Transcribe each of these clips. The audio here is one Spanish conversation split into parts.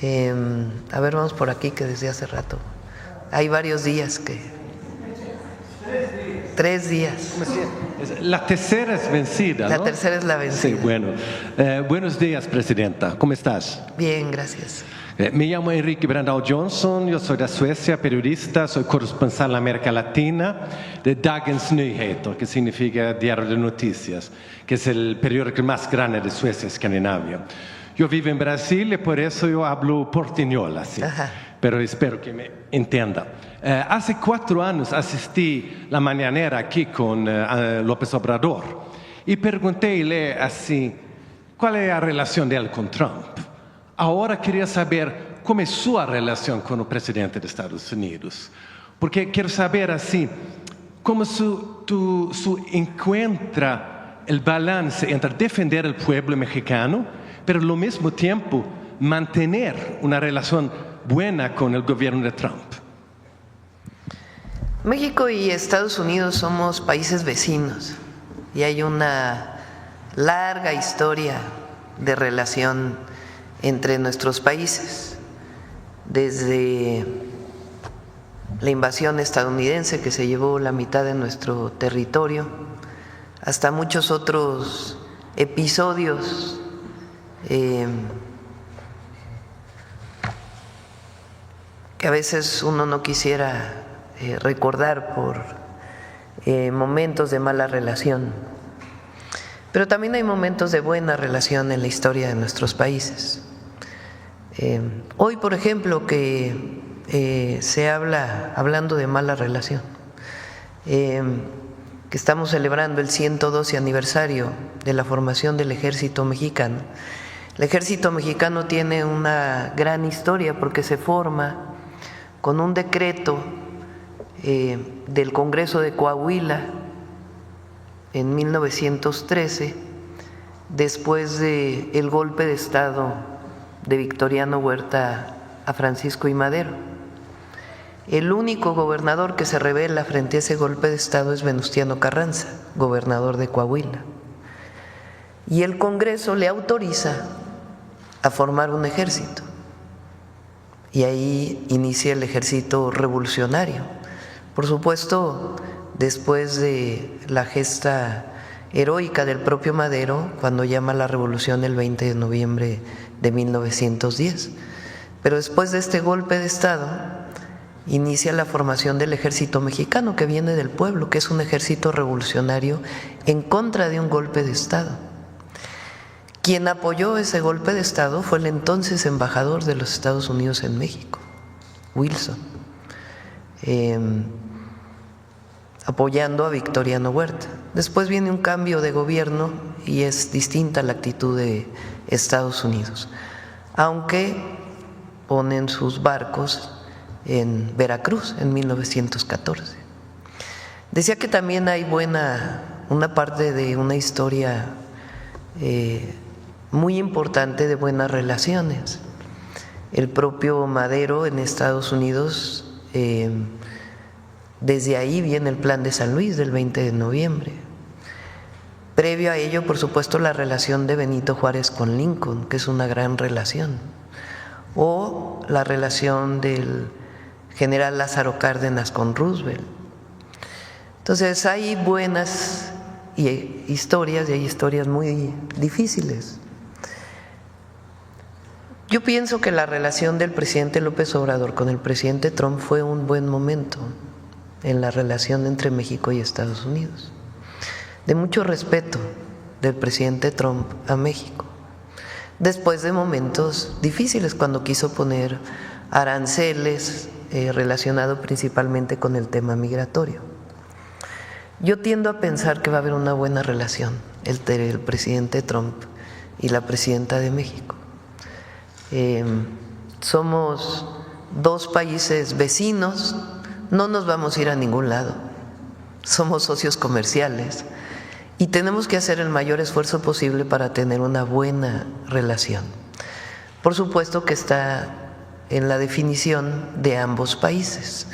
A ver, vamos por aquí, que desde hace rato hay varios días que… 3 días. La tercera es vencida, La ¿no? tercera es la vencida. Sí, bueno. Buenos días, Presidenta. ¿Cómo estás? Bien, gracias. Me llamo Enrique Brandao Johnson, yo soy de Suecia, periodista, soy corresponsal en América Latina de Dagens Nyheter, que significa Diario de Noticias, que es el periódico más grande de Suecia, Escandinavia. Yo vivo en Brasil y por eso yo hablo portuñol así, pero espero que me entienda. Hace 4 años asistí la mañanera aquí con López Obrador y preguntéle así, ¿cuál es la relación de él con Trump? Ahora quería saber cómo es su relación con el presidente de Estados Unidos, porque quiero saber así, cómo su encuentra el balance entre defender el pueblo mexicano, pero al mismo tiempo mantener una relación buena con el gobierno de Trump. México y Estados Unidos somos países vecinos y hay una larga historia de relación entre nuestros países, desde la invasión estadounidense que se llevó la mitad de nuestro territorio, hasta muchos otros episodios que a veces uno no quisiera recordar por momentos de mala relación. Pero también hay momentos de buena relación en la historia de nuestros países. Hoy, por ejemplo, que se habla, hablando de mala relación, que estamos celebrando el 112 aniversario de la formación del Ejército Mexicano. El Ejército Mexicano tiene una gran historia porque se forma con un decreto del Congreso de Coahuila en 1913, después del golpe de Estado de Victoriano Huerta a Francisco I. Madero. El único gobernador que se rebela frente a ese golpe de Estado es Venustiano Carranza, gobernador de Coahuila. Y el Congreso le autoriza a formar un ejército. Y ahí inicia el ejército revolucionario. Por supuesto, después de la gesta heroica del propio Madero, cuando llama a la revolución el 20 de noviembre de 1910. Pero después de este golpe de Estado, inicia la formación del Ejército Mexicano, que viene del pueblo, que es un ejército revolucionario en contra de un golpe de Estado. Quien apoyó ese golpe de Estado fue el entonces embajador de los Estados Unidos en México, Wilson, apoyando a Victoriano Huerta. Después viene un cambio de gobierno y es distinta la actitud de Estados Unidos, aunque ponen sus barcos en Veracruz en 1914. Decía que también hay una parte de una historia muy importante de buenas relaciones. El propio Madero en Estados Unidos, desde ahí viene el Plan de San Luis del 20 de noviembre. Previo a ello, por supuesto, la relación de Benito Juárez con Lincoln, que es una gran relación, o la relación del general Lázaro Cárdenas con Roosevelt. Entonces hay buenas historias y hay historias muy difíciles. Yo pienso que la relación del presidente López Obrador con el presidente Trump fue un buen momento en la relación entre México y Estados Unidos, de mucho respeto del presidente Trump a México, después de momentos difíciles cuando quiso poner aranceles relacionado principalmente con el tema migratorio. Yo tiendo a pensar que va a haber una buena relación entre el presidente Trump y la presidenta de México. Somos 2 países vecinos, no nos vamos a ir a ningún lado, somos socios comerciales y tenemos que hacer el mayor esfuerzo posible para tener una buena relación. Por supuesto que está en la definición de ambos países.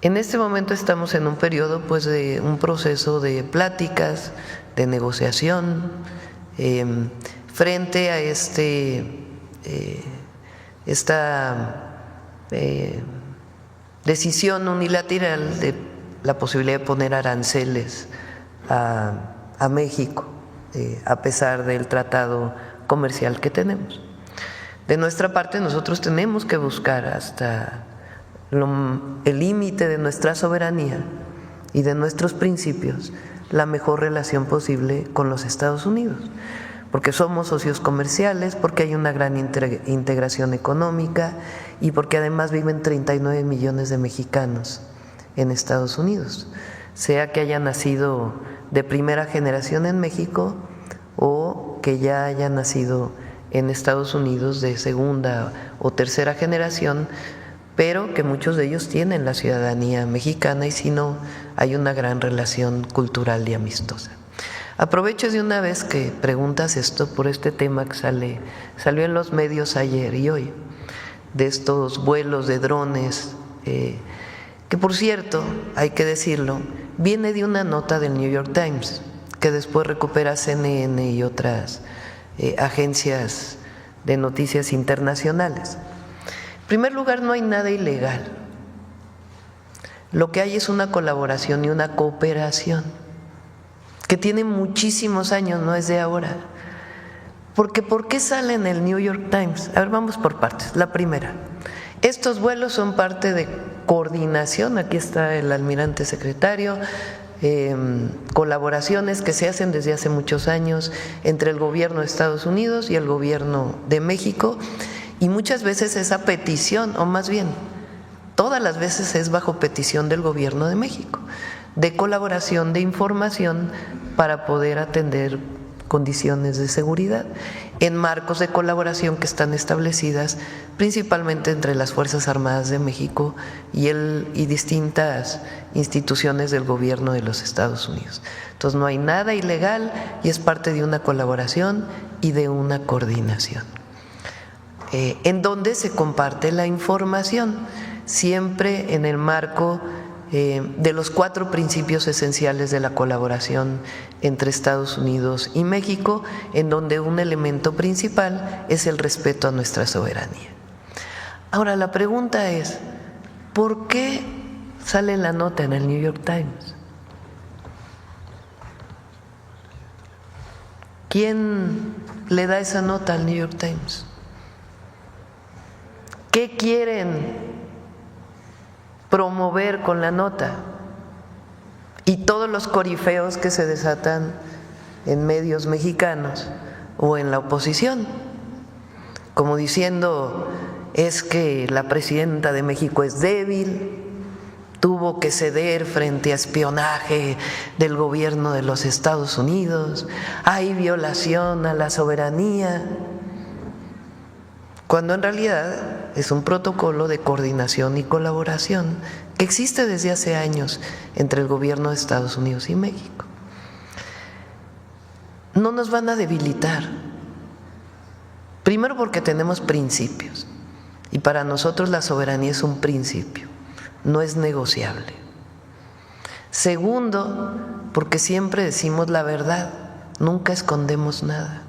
En este momento estamos en un periodo pues de un proceso de pláticas, de negociación, frente a este esta decisión unilateral de la posibilidad de poner aranceles a México, a pesar del tratado comercial que tenemos. De nuestra parte, nosotros tenemos que buscar hasta el límite de nuestra soberanía y de nuestros principios la mejor relación posible con los Estados Unidos, porque somos socios comerciales, porque hay una gran integración económica y porque además viven 39 millones de mexicanos en Estados Unidos, sea que haya nacido de primera generación en México o que ya haya nacido en Estados Unidos de segunda o tercera generación, pero que muchos de ellos tienen la ciudadanía mexicana y si no, hay una gran relación cultural y amistosa. Aprovecho de una vez que preguntas esto por este tema que salió en los medios ayer y hoy, de estos vuelos de drones, que por cierto, hay que decirlo, viene de una nota del New York Times, que después recupera CNN y otras agencias de noticias internacionales. En primer lugar, no hay nada ilegal. Lo que hay es una colaboración y una cooperación que tiene muchísimos años, no es de ahora. Porque ¿por qué sale en el New York Times? A ver, vamos por partes. La primera, estos vuelos son parte de coordinación, aquí está el almirante secretario, colaboraciones que se hacen desde hace muchos años entre el gobierno de Estados Unidos y el gobierno de México, y muchas veces esa petición, o más bien, todas las veces es bajo petición del gobierno de México, de colaboración, de información para poder atender condiciones de seguridad en marcos de colaboración que están establecidas principalmente entre las Fuerzas Armadas de México y distintas instituciones del gobierno de los Estados Unidos. Entonces no hay nada ilegal y es parte de una colaboración y de una coordinación, en donde se comparte la información, siempre en el marco de los 4 principios esenciales de la colaboración entre Estados Unidos y México, en donde un elemento principal es el respeto a nuestra soberanía. Ahora, la pregunta es, ¿por qué sale la nota en el New York Times? ¿Quién le da esa nota al New York Times? ¿Qué quieren promover con la nota? Y todos los corifeos que se desatan en medios mexicanos o en la oposición, como diciendo, es que la presidenta de México es débil, tuvo que ceder frente a espionaje del gobierno de los Estados Unidos, hay violación a la soberanía, cuando en realidad es un protocolo de coordinación y colaboración que existe desde hace años entre el gobierno de Estados Unidos y México. No nos van a debilitar, primero porque tenemos principios y para nosotros la soberanía es un principio, no es negociable. Segundo, porque siempre decimos la verdad, nunca escondemos nada.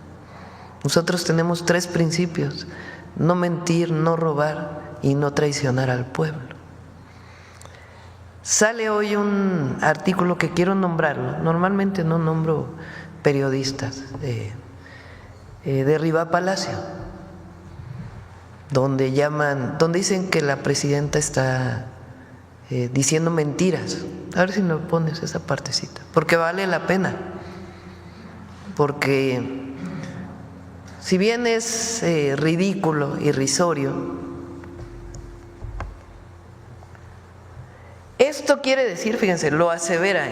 Nosotros tenemos 3 principios: no mentir, no robar y no traicionar al pueblo. Sale hoy un artículo que quiero nombrarlo, normalmente no nombro periodistas, de Riva Palacio, donde dicen que la presidenta está diciendo mentiras. A ver si me pones esa partecita, porque vale la pena, porque si bien es ridículo, irrisorio, esto quiere decir, fíjense, lo asevera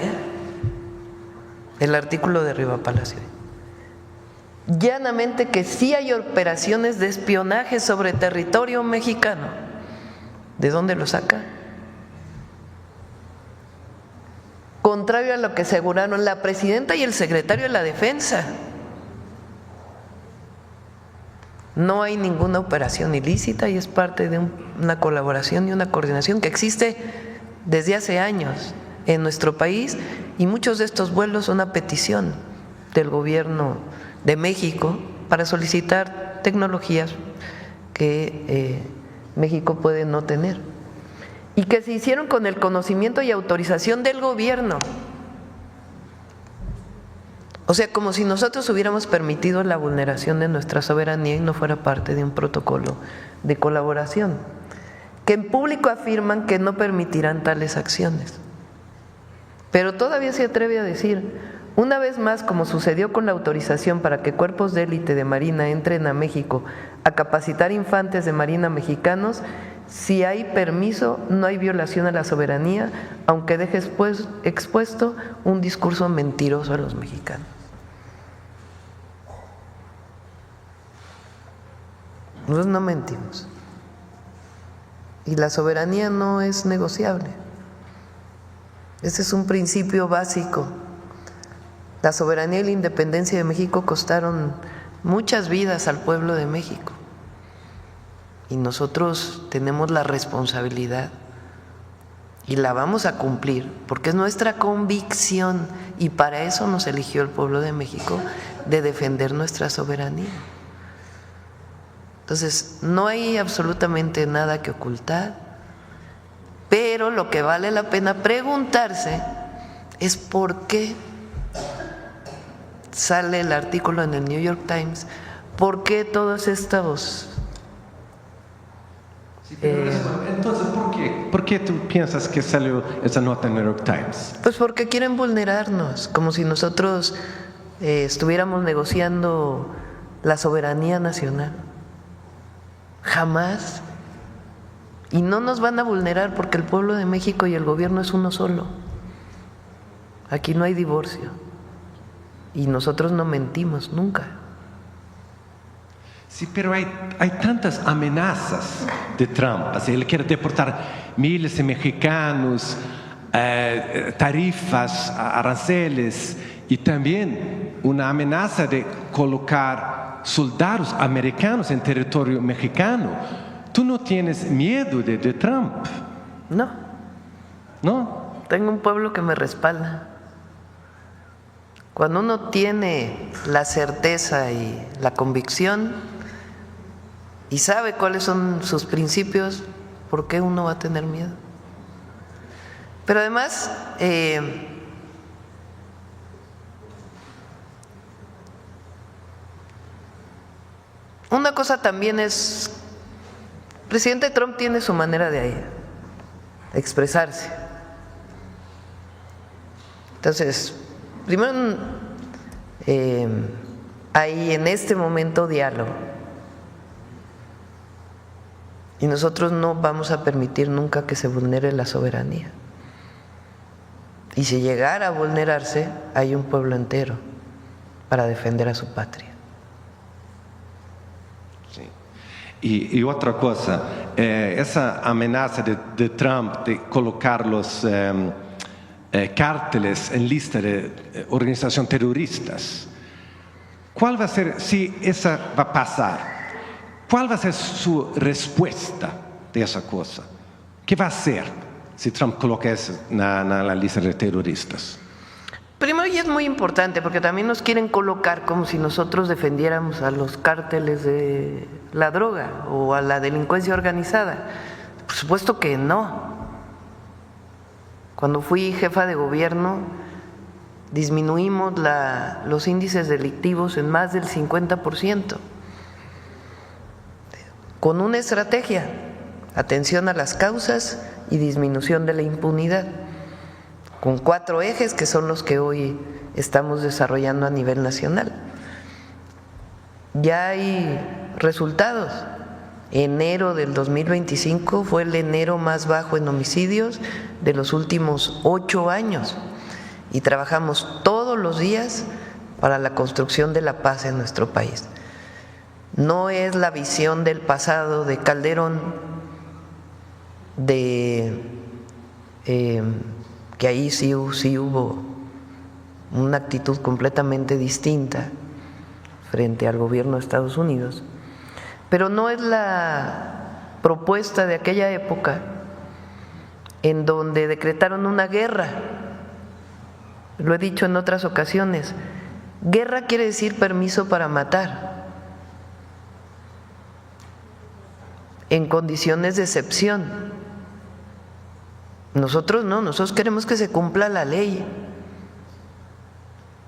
el artículo de Riva Palacio, llanamente que sí hay operaciones de espionaje sobre territorio mexicano. ¿De dónde lo saca? Contrario a lo que aseguraron la presidenta y el secretario de la Defensa. No hay ninguna operación ilícita y es parte de una colaboración y una coordinación que existe desde hace años en nuestro país, y muchos de estos vuelos son a petición del gobierno de México para solicitar tecnologías que México puede no tener y que se hicieron con el conocimiento y autorización del gobierno. O sea, como si nosotros hubiéramos permitido la vulneración de nuestra soberanía y no fuera parte de un protocolo de colaboración, que en público afirman que no permitirán tales acciones. Pero todavía se atreve a decir, una vez más, como sucedió con la autorización para que cuerpos de élite de Marina entren a México a capacitar infantes de Marina mexicanos, si hay permiso, no hay violación a la soberanía, aunque deje expuesto un discurso mentiroso a los mexicanos. Nosotros no mentimos. Y la soberanía no es negociable. Ese es un principio básico. La soberanía y la independencia de México costaron muchas vidas al pueblo de México. Y nosotros tenemos la responsabilidad y la vamos a cumplir, porque es nuestra convicción y para eso nos eligió el pueblo de México, de defender nuestra soberanía. Entonces, no hay absolutamente nada que ocultar, pero lo que vale la pena preguntarse es por qué sale el artículo en el New York Times, por qué todos estos… Entonces, ¿por qué tú piensas que salió esa nota en el New York Times? Pues porque quieren vulnerarnos, como si nosotros estuviéramos negociando la soberanía nacional. Jamás. Y no nos van a vulnerar porque el pueblo de México y el gobierno es uno solo. Aquí no hay divorcio. Y nosotros no mentimos nunca. Sí, pero hay tantas amenazas de Trump. Así, él quiere deportar miles de mexicanos, tarifas, aranceles y también una amenaza de colocar soldados americanos en territorio mexicano. ¿Tú no tienes miedo de Trump? No. ¿No? Tengo un pueblo que me respalda. Cuando uno tiene la certeza y la convicción y sabe cuáles son sus principios, ¿por qué uno va a tener miedo? Pero además, una cosa también es, el presidente Trump tiene su manera de expresarse. Entonces, primero hay en este momento diálogo y nosotros no vamos a permitir nunca que se vulnere la soberanía. Y si llegara a vulnerarse, hay un pueblo entero para defender a su patria. Sí. Y otra cosa, esa amenaza de Trump de colocar los cárteles en lista de organizaciones terroristas, ¿cuál va a ser, si esa va a pasar, cuál va a ser su respuesta de esa cosa? ¿Qué va a hacer si Trump coloca eso en la lista de terroristas? Primero, y es muy importante, porque también nos quieren colocar como si nosotros defendiéramos a los cárteles de la droga o a la delincuencia organizada. Por supuesto que no. Cuando fui jefa de gobierno, disminuimos los índices delictivos en más del 50%, con una estrategia, atención a las causas y disminución de la impunidad, con 4 ejes que son los que hoy estamos desarrollando a nivel nacional. Ya hay resultados. Enero del 2025 fue el enero más bajo en homicidios de los últimos 8 años y trabajamos todos los días para la construcción de la paz en nuestro país. No es la visión del pasado de Calderón, que ahí sí hubo una actitud completamente distinta frente al gobierno de Estados Unidos, pero no es la propuesta de aquella época en donde decretaron una guerra. Lo he dicho en otras ocasiones, guerra quiere decir permiso para matar. en condiciones de excepción. Nosotros no, nosotros queremos que se cumpla la ley.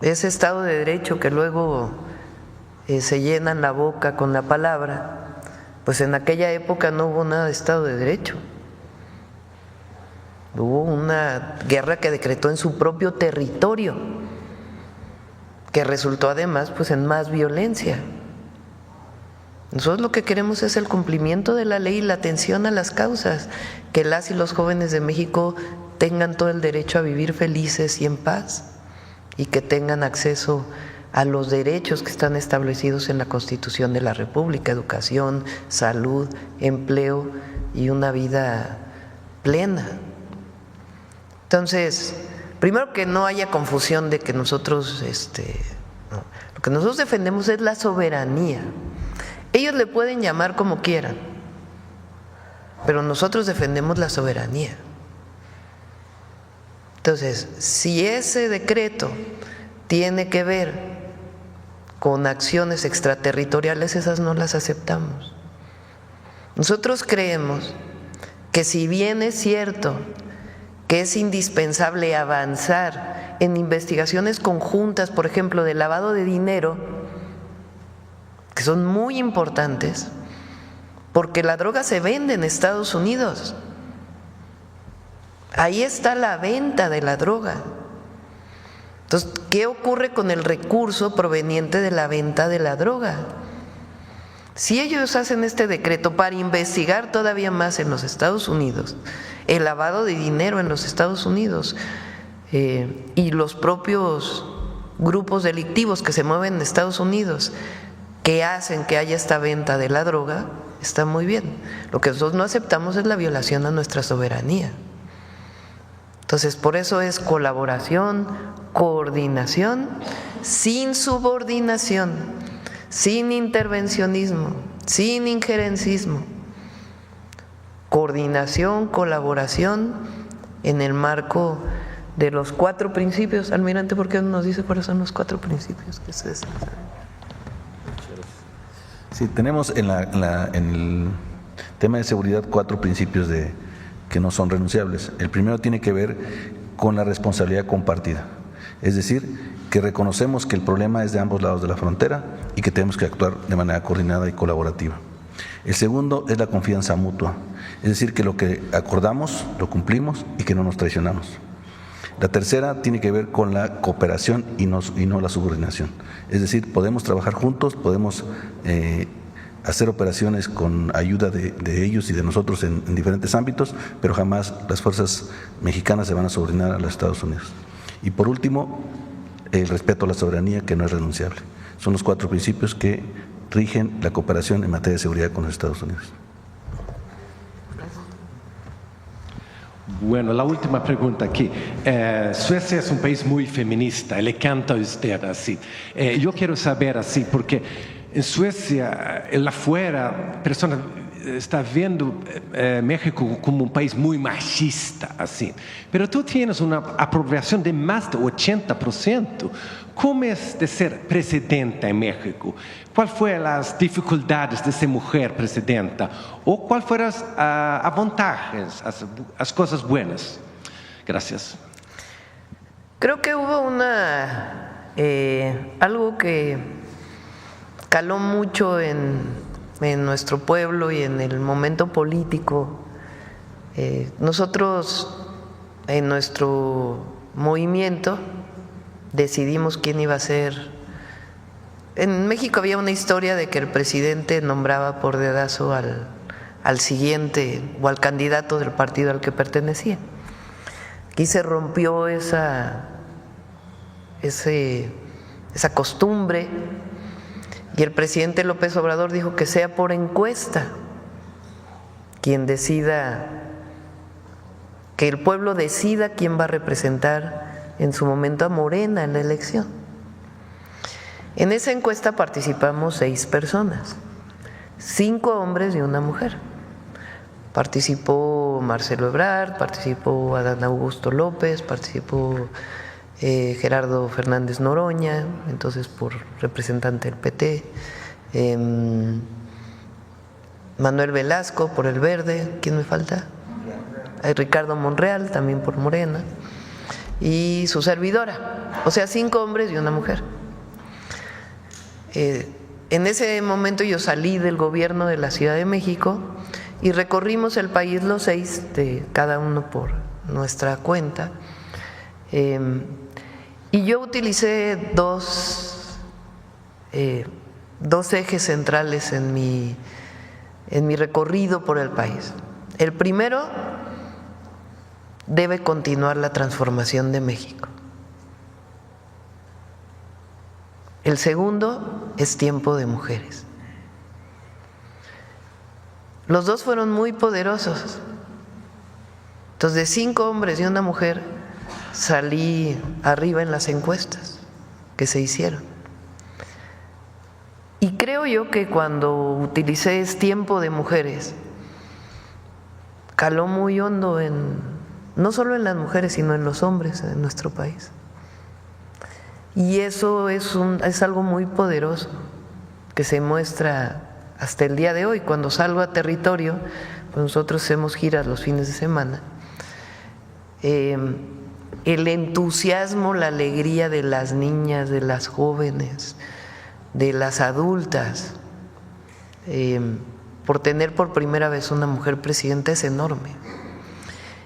Ese Estado de Derecho que luego se llenan la boca con la palabra, pues en aquella época no hubo nada de Estado de Derecho. Hubo una guerra que decretó en su propio territorio, que resultó además pues en más violencia. Nosotros lo que queremos es el cumplimiento de la ley y la atención a las causas, que las y los jóvenes de México tengan todo el derecho a vivir felices y en paz, y que tengan acceso a los derechos que están establecidos en la Constitución de la República: educación, salud, empleo y una vida plena. Entonces, primero, que no haya confusión de que nosotros, no, lo que nosotros defendemos es la soberanía. Ellos le pueden llamar como quieran, pero nosotros defendemos la soberanía. Entonces, si ese decreto tiene que ver con acciones extraterritoriales, esas no las aceptamos. Nosotros creemos que, si bien es cierto que es indispensable avanzar en investigaciones conjuntas, por ejemplo, de lavado de dinero, que son muy importantes, porque la droga se vende en Estados Unidos. Ahí está la venta de la droga. Entonces, ¿qué ocurre con el recurso proveniente de la venta de la droga? Si ellos hacen este decreto para investigar todavía más en los Estados Unidos el lavado de dinero en los Estados Unidos y los propios grupos delictivos que se mueven en Estados Unidos, que hacen que haya esta venta de la droga, está muy bien. Lo que nosotros no aceptamos es la violación a nuestra soberanía. Entonces, por eso es colaboración, coordinación, sin subordinación, sin intervencionismo, sin injerencismo. Coordinación, colaboración en el marco de los 4 principios. Almirante, ¿por qué no nos dice cuáles son los 4 principios que se desarrollan? Sí, tenemos en el tema de seguridad 4 principios que no son renunciables. El primero tiene que ver con la responsabilidad compartida, es decir, que reconocemos que el problema es de ambos lados de la frontera y que tenemos que actuar de manera coordinada y colaborativa. El segundo es la confianza mutua, es decir, que lo que acordamos lo cumplimos y que no nos traicionamos. La tercera tiene que ver con la cooperación y no la subordinación, es decir, podemos trabajar juntos, podemos hacer operaciones con ayuda de ellos y de nosotros en diferentes ámbitos, pero jamás las fuerzas mexicanas se van a subordinar a los Estados Unidos. Y por último, el respeto a la soberanía, que no es renunciable. Son los 4 principios que rigen la cooperación en materia de seguridad con los Estados Unidos. Bueno, la última pregunta aquí. Suecia es un país muy feminista, le canta a usted así. Yo quiero saber así, porque en Suecia, en afuera, personas están viendo México como un país muy machista, así. Pero tú tienes una aprobación de más de 80%. ¿Cómo es de ser presidenta en México? ¿Cuáles fueron las dificultades de ser mujer presidenta? ¿O cuáles fueron las ventajas, las cosas buenas? Gracias. Creo que hubo algo que caló mucho en nuestro pueblo y en el momento político. Nosotros, en nuestro movimiento, decidimos quién iba a ser. En México había una historia de que el presidente nombraba por dedazo al siguiente o al candidato del partido al que pertenecía. Aquí se rompió esa costumbre y el presidente López Obrador dijo que sea por encuesta quien decida, que el pueblo decida quién va a representar en su momento a Morena en la elección. En esa encuesta participamos 6 personas, 5 hombres y 1 mujer. Participó Marcelo Ebrard, participó Adán Augusto López, participó Gerardo Fernández Noroña, entonces por representante del PT, Manuel Velasco por el Verde, ¿quién me falta? Ricardo Monreal, también por Morena, y su servidora, o sea, 5 hombres y una mujer. En ese momento yo salí del gobierno de la Ciudad de México y recorrimos el país los 6, cada uno por nuestra cuenta, y yo utilicé dos ejes centrales en mi recorrido por el país. El primero, debe continuar la transformación de México. El segundo es tiempo de mujeres. Los dos fueron muy poderosos. Entonces, de 5 hombres y una mujer, salí arriba en las encuestas que se hicieron. Y creo yo que cuando utilicé ese tiempo de mujeres, caló muy hondo no solo en las mujeres, sino en los hombres en nuestro país. Y eso es algo muy poderoso que se muestra hasta el día de hoy. Cuando salgo a territorio, pues nosotros hacemos giras los fines de semana, el entusiasmo, la alegría de las niñas, de las jóvenes, de las adultas, por tener por primera vez una mujer presidenta es enorme.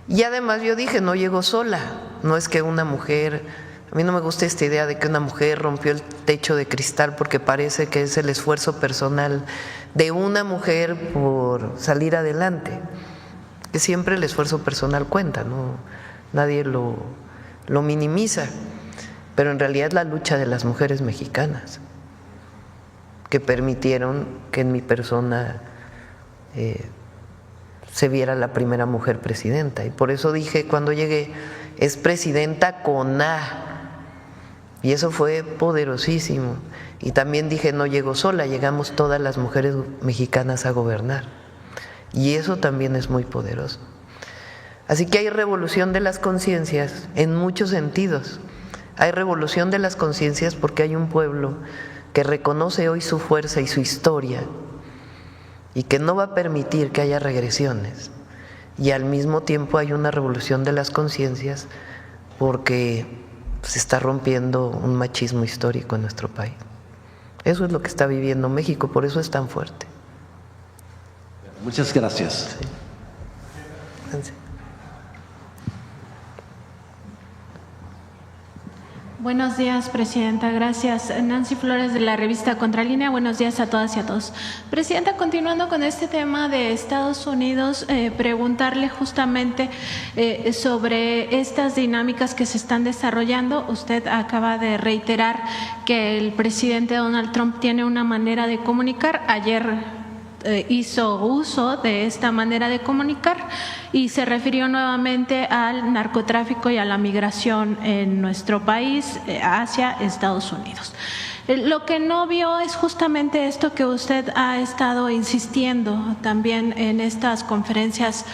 Y además yo dije, no llego sola, no es que una mujer, a mí no me gusta esta idea de que una mujer rompió el techo de cristal porque parece que es el esfuerzo personal de una mujer por salir adelante, que siempre el esfuerzo personal cuenta, ¿no? Nadie lo minimiza, pero en realidad es la lucha de las mujeres mexicanas que permitieron que en mi persona se viera la primera mujer presidenta. Y por eso dije cuando llegué, es presidenta con A, y eso fue poderosísimo. Y también dije, no llego sola, llegamos todas las mujeres mexicanas a gobernar, y eso también es muy poderoso. Así que hay revolución de las conciencias en muchos sentidos. Hay revolución de las conciencias porque hay un pueblo que reconoce hoy su fuerza y su historia y que no va a permitir que haya regresiones. Y al mismo tiempo hay una revolución de las conciencias porque se está rompiendo un machismo histórico en nuestro país. Eso es lo que está viviendo México, por eso es tan fuerte. Muchas gracias. Sí. Buenos días, Presidenta. Gracias. Nancy Flores, de la revista Contralínea. Buenos días a todas y a todos. Presidenta, continuando con este tema de Estados Unidos, preguntarle justamente sobre estas dinámicas que se están desarrollando. Usted acaba de reiterar que el presidente Donald Trump tiene una manera de comunicar. Ayer hizo uso de esta manera de comunicar y se refirió nuevamente al narcotráfico y a la migración en nuestro país hacia Estados Unidos. Lo que no vio es justamente esto que usted ha estado insistiendo también en estas conferencias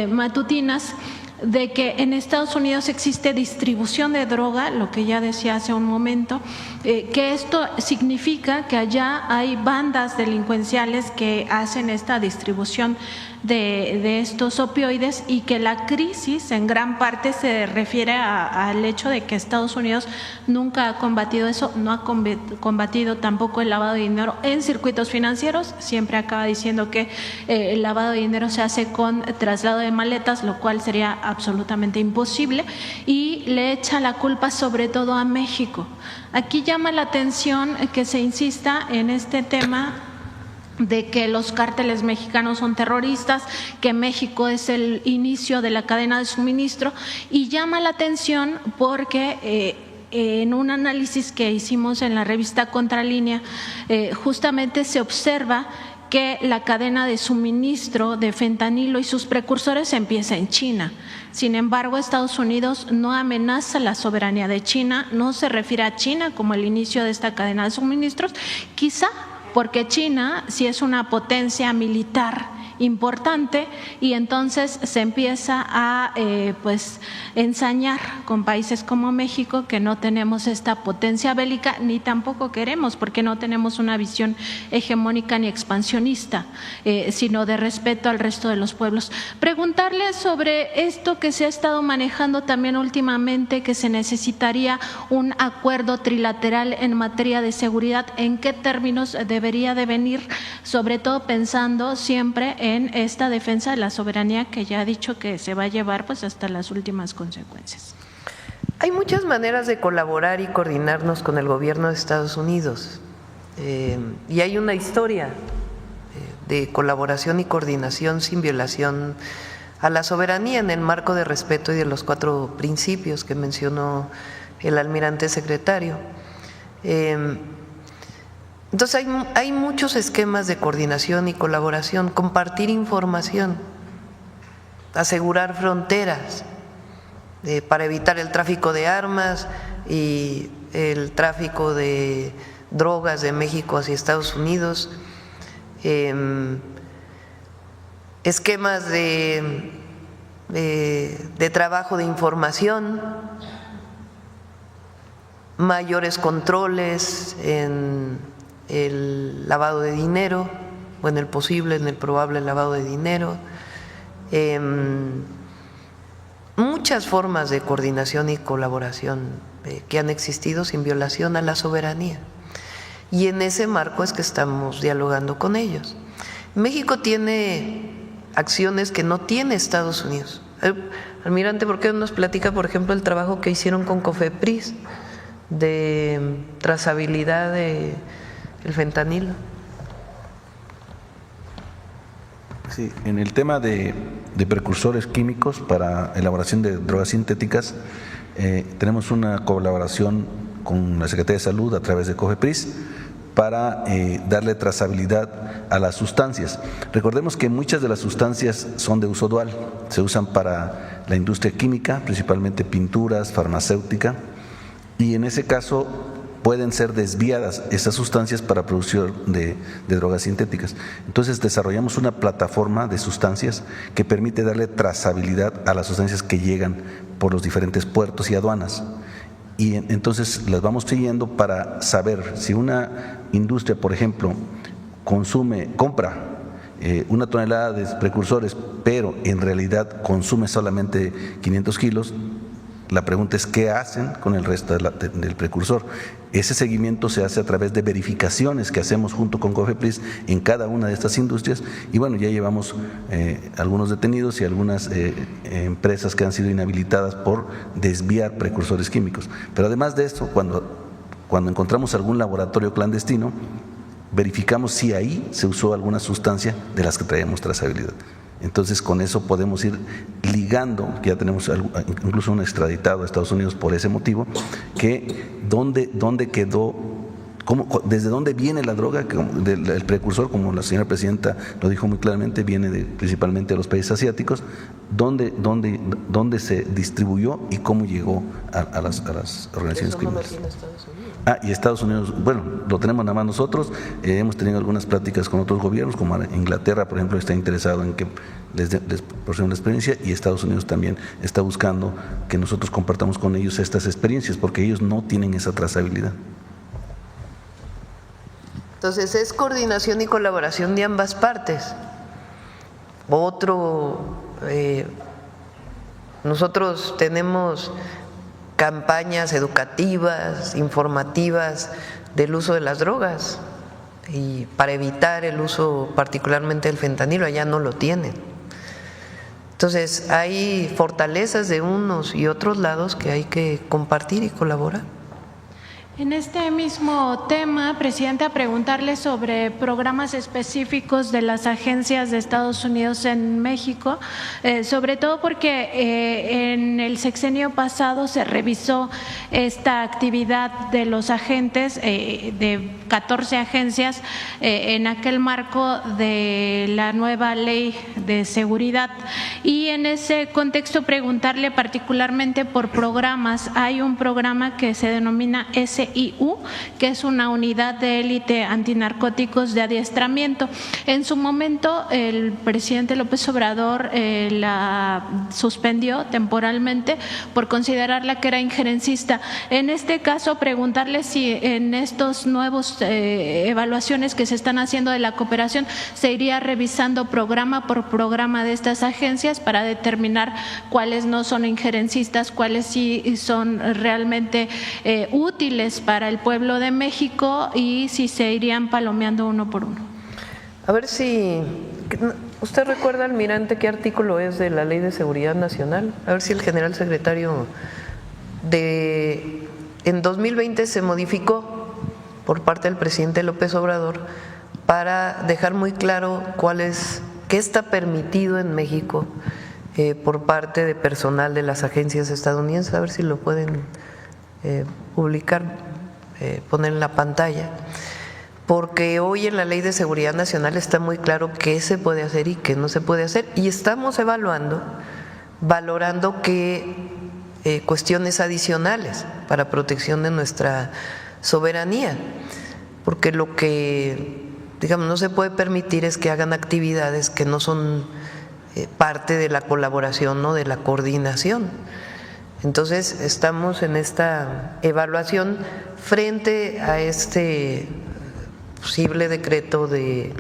matutinas, de que en Estados Unidos existe distribución de droga, lo que ya decía hace un momento, que esto significa que allá hay bandas delincuenciales que hacen esta distribución de estos opioides y que la crisis en gran parte se refiere al hecho de que Estados Unidos nunca ha combatido eso, no ha combatido tampoco el lavado de dinero en circuitos financieros, siempre acaba diciendo que el lavado de dinero se hace con traslado de maletas, lo cual sería absolutamente imposible, y le echa la culpa sobre todo a México. Aquí llama la atención que se insista en este tema de que los cárteles mexicanos son terroristas, que México es el inicio de la cadena de suministro, y llama la atención porque en un análisis que hicimos en la revista Contralínea, justamente se observa que la cadena de suministro de fentanilo y sus precursores empieza en China. Sin embargo, Estados Unidos no amenaza la soberanía de China, no se refiere a China como el inicio de esta cadena de suministros, quizá porque China sí es una potencia militar importante y entonces se empieza a pues ensañar con países como México, que no tenemos esta potencia bélica ni tampoco queremos, porque no tenemos una visión hegemónica ni expansionista, sino de respeto al resto de los pueblos. Preguntarle sobre esto que se ha estado manejando también últimamente, que se necesitaría un acuerdo trilateral en materia de seguridad, ¿en qué términos debería de venir? Sobre todo pensando siempre en esta defensa de la soberanía que ya ha dicho que se va a llevar pues hasta las últimas consecuencias. Hay muchas maneras de colaborar y coordinarnos con el gobierno de Estados Unidos y hay una historia de colaboración y coordinación sin violación a la soberanía en el marco de respeto y de los 4 principios que mencionó el almirante secretario. Entonces hay muchos esquemas de coordinación y colaboración, compartir información, asegurar fronteras para evitar el tráfico de armas y el tráfico de drogas de México hacia Estados Unidos, esquemas de trabajo de información, mayores controles en el lavado de dinero o en el posible, en el probable lavado de dinero, muchas formas de coordinación y colaboración que han existido sin violación a la soberanía. Y en ese marco es que estamos dialogando con ellos. México tiene acciones que no tiene Estados Unidos. Almirante, ¿por qué no nos platica, por ejemplo, el trabajo que hicieron con COFEPRIS de trazabilidad del fentanilo? Sí, en el tema de precursores químicos para elaboración de drogas sintéticas, tenemos una colaboración con la Secretaría de Salud a través de COFEPRIS para darle trazabilidad a las sustancias. Recordemos que muchas de las sustancias son de uso dual, se usan para la industria química, principalmente pinturas, farmacéutica, y en ese caso pueden ser desviadas esas sustancias para producción de drogas sintéticas. Entonces desarrollamos una plataforma de sustancias que permite darle trazabilidad a las sustancias que llegan por los diferentes puertos y aduanas. Y entonces las vamos siguiendo para saber si una industria, por ejemplo, compra 1 tonelada de precursores, pero en realidad consume solamente 500 kilos, la pregunta es ¿qué hacen con el resto del precursor? Ese seguimiento se hace a través de verificaciones que hacemos junto con COFEPRIS en cada una de estas industrias y bueno, ya llevamos algunos detenidos y algunas empresas que han sido inhabilitadas por desviar precursores químicos. Pero además de esto, cuando encontramos algún laboratorio clandestino, verificamos si ahí se usó alguna sustancia de las que traíamos trazabilidad. Entonces con eso podemos ir ligando, que ya tenemos incluso un extraditado a Estados Unidos por ese motivo, que dónde quedó, desde dónde viene la droga, el precursor, como la señora presidenta lo dijo muy claramente, viene principalmente de los países asiáticos, dónde se distribuyó y cómo llegó a las organizaciones criminales. Y Estados Unidos, bueno, lo tenemos nada más nosotros, hemos tenido algunas pláticas con otros gobiernos, como Inglaterra, por ejemplo, está interesado en que les proporcionen la experiencia y Estados Unidos también está buscando que nosotros compartamos con ellos estas experiencias, porque ellos no tienen esa trazabilidad. Entonces es coordinación y colaboración de ambas partes. Nosotros tenemos campañas educativas, informativas del uso de las drogas y para evitar el uso particularmente del fentanilo, allá no lo tienen. Entonces hay fortalezas de unos y otros lados que hay que compartir y colaborar. En este mismo tema, Presidenta, preguntarle sobre programas específicos de las agencias de Estados Unidos en México, sobre todo porque en el sexenio pasado se revisó esta actividad de los agentes, de 14 agencias, en aquel marco de la nueva ley de seguridad. Y en ese contexto preguntarle particularmente por programas. Hay un programa que se denomina SIS, SIU, que es una unidad de élite antinarcóticos de adiestramiento. En su momento, el presidente López Obrador la suspendió temporalmente por considerarla que era injerencista. En este caso, preguntarle si en estos nuevos evaluaciones que se están haciendo de la cooperación se iría revisando programa por programa de estas agencias para determinar cuáles no son injerencistas, cuáles sí son realmente útiles para el pueblo de México y si se irían palomeando uno por uno. A ver si usted recuerda, almirante, qué artículo es de la Ley de Seguridad Nacional. A ver si el general secretario en 2020 se modificó por parte del presidente López Obrador para dejar muy claro qué está permitido en México por parte de personal de las agencias estadounidenses. A ver si lo pueden publicar, poner en la pantalla, porque hoy en la Ley de Seguridad Nacional está muy claro qué se puede hacer y qué no se puede hacer, y estamos valorando qué cuestiones adicionales para protección de nuestra soberanía, porque lo que, digamos, no se puede permitir es que hagan actividades que no son parte de la colaboración o de la coordinación. Entonces, estamos en esta evaluación frente a este posible decreto de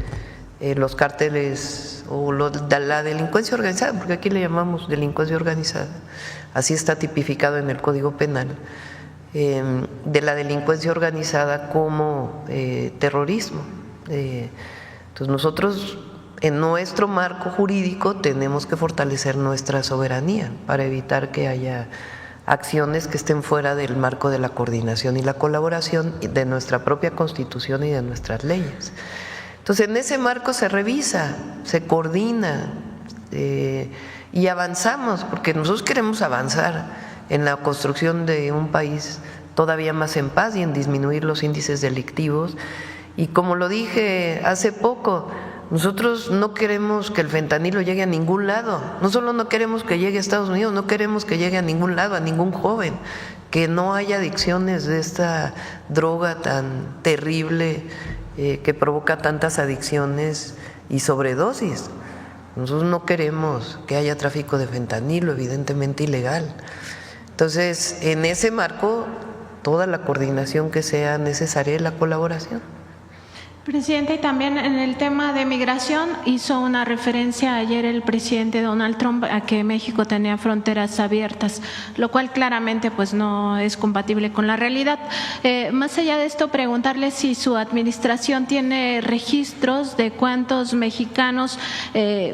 los cárteles o la delincuencia organizada, porque aquí le llamamos delincuencia organizada, así está tipificado en el Código Penal, de la delincuencia organizada como terrorismo. Entonces, nosotros en nuestro marco jurídico tenemos que fortalecer nuestra soberanía para evitar que haya acciones que estén fuera del marco de la coordinación y la colaboración de nuestra propia Constitución y de nuestras leyes. Entonces, en ese marco se revisa, se coordina y avanzamos, porque nosotros queremos avanzar en la construcción de un país todavía más en paz y en disminuir los índices delictivos. Y como lo dije hace poco, nosotros no queremos que el fentanilo llegue a ningún lado. No solo no queremos que llegue a Estados Unidos, no queremos que llegue a ningún lado, a ningún joven, que no haya adicciones de esta droga tan terrible que provoca tantas adicciones y sobredosis. Nosotros no queremos que haya tráfico de fentanilo, evidentemente ilegal. Entonces, en ese marco, toda la coordinación que sea necesaria y la colaboración. Presidente, y también en el tema de migración hizo una referencia ayer el presidente Donald Trump a que México tenía fronteras abiertas, lo cual claramente pues no es compatible con la realidad. Más allá de esto, preguntarle si su administración tiene registros de cuántos mexicanos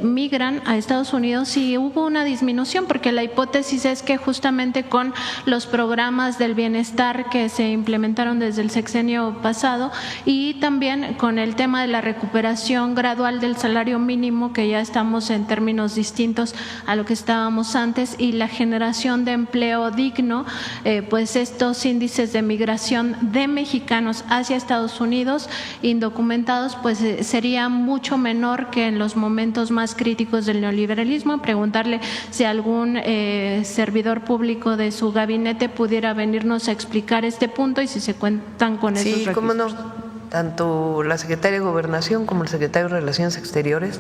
migran a Estados Unidos y hubo una disminución, porque la hipótesis es que justamente con los programas del bienestar que se implementaron desde el sexenio pasado y también con el tema de la recuperación gradual del salario mínimo, que ya estamos en términos distintos a lo que estábamos antes, y la generación de empleo digno, pues estos índices de migración de mexicanos hacia Estados Unidos indocumentados pues sería mucho menor que en los momentos más críticos del neoliberalismo. Preguntarle si algún servidor público de su gabinete pudiera venirnos a explicar este punto y si se cuentan con esos registros. Sí, cómo no. Tanto la secretaria de Gobernación como el secretario de Relaciones Exteriores.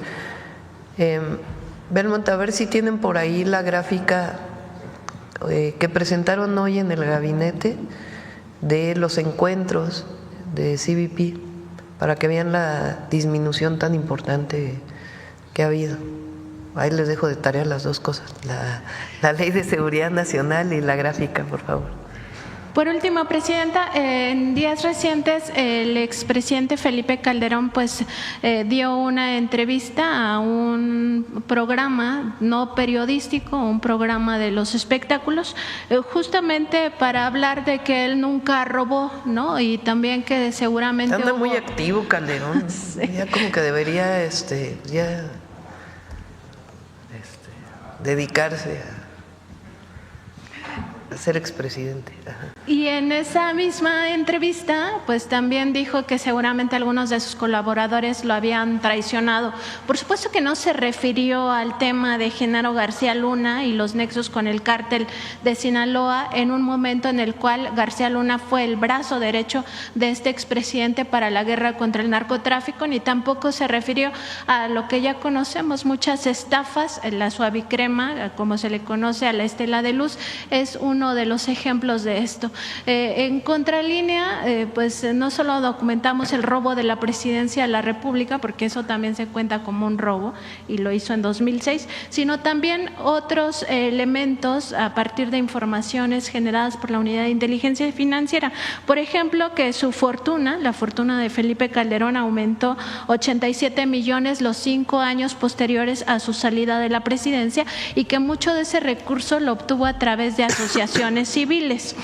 Belmont, a ver si tienen por ahí la gráfica que presentaron hoy en el gabinete de los encuentros de CBP, para que vean la disminución tan importante que ha habido. Ahí les dejo de tarea las dos cosas, la Ley de Seguridad Nacional y la gráfica, por favor. Por último, Presidenta, en días recientes el expresidente Felipe Calderón pues dio una entrevista a un programa no periodístico, un programa de los espectáculos, justamente para hablar de que él nunca robó, ¿no? Y también que seguramente anda muy activo Calderón, sí. Ya como que debería dedicarse a ser expresidente. Ajá. Y en esa misma entrevista, pues también dijo que seguramente algunos de sus colaboradores lo habían traicionado. Por supuesto que no se refirió al tema de Genaro García Luna y los nexos con el cártel de Sinaloa en un momento en el cual García Luna fue el brazo derecho de este expresidente para la guerra contra el narcotráfico, ni tampoco se refirió a lo que ya conocemos, muchas estafas. La Suavicrema, como se le conoce a la Estela de Luz, es uno de los ejemplos de esto. En contralínea, pues no solo documentamos el robo de la presidencia de la República, porque eso también se cuenta como un robo y lo hizo en 2006, sino también otros elementos a partir de informaciones generadas por la Unidad de Inteligencia Financiera. Por ejemplo, que su fortuna, la fortuna de Felipe Calderón, aumentó 87 millones los 5 años posteriores a su salida de la presidencia y que mucho de ese recurso lo obtuvo a través de asociaciones civiles.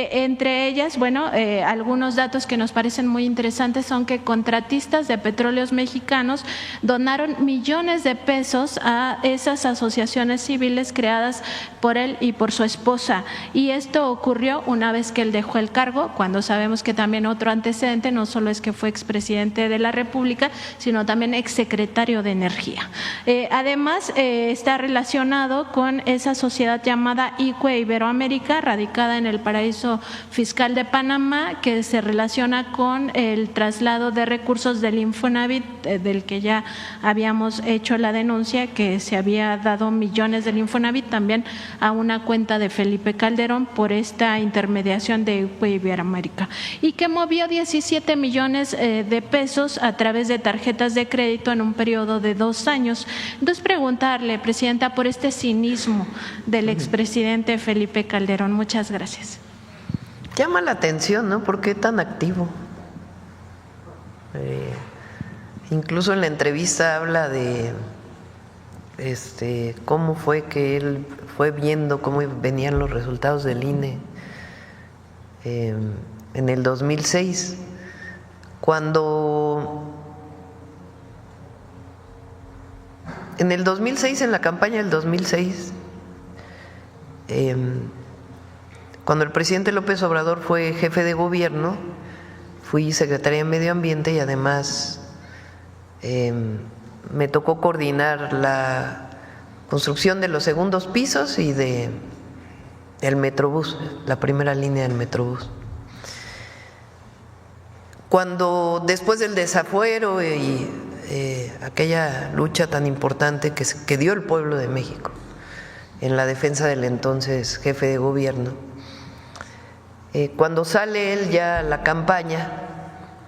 Entre ellas, bueno, algunos datos que nos parecen muy interesantes son que contratistas de petróleos mexicanos donaron millones de pesos a esas asociaciones civiles creadas por él y por su esposa. Y esto ocurrió una vez que él dejó el cargo, cuando sabemos que también otro antecedente no solo es que fue expresidente de la República, sino también exsecretario de Energía. Además, está relacionado con esa sociedad llamada ICUE Iberoamérica, radicada en el paraíso fiscal de Panamá, que se relaciona con el traslado de recursos del Infonavit, del que ya habíamos hecho la denuncia, que se había dado millones del Infonavit también a una cuenta de Felipe Calderón por esta intermediación de Iberoamérica, y que movió 17 millones de pesos a través de tarjetas de crédito en un periodo de 2 años. Entonces, preguntarle, Presidenta, por este cinismo del expresidente Felipe Calderón. Muchas gracias. Llama la atención, ¿no? ¿Por qué tan activo? Incluso en la entrevista habla de cómo fue que él fue viendo cómo venían los resultados del INE en el 2006, cuando en el 2006, en la campaña del 2006, cuando el presidente López Obrador fue jefe de gobierno, fui secretaria de Medio Ambiente y además me tocó coordinar la construcción de los segundos pisos y del Metrobús, la primera línea del Metrobús. Cuando después del desafuero y aquella lucha tan importante que dio el pueblo de México en la defensa del entonces jefe de gobierno, cuando sale él ya a la campaña,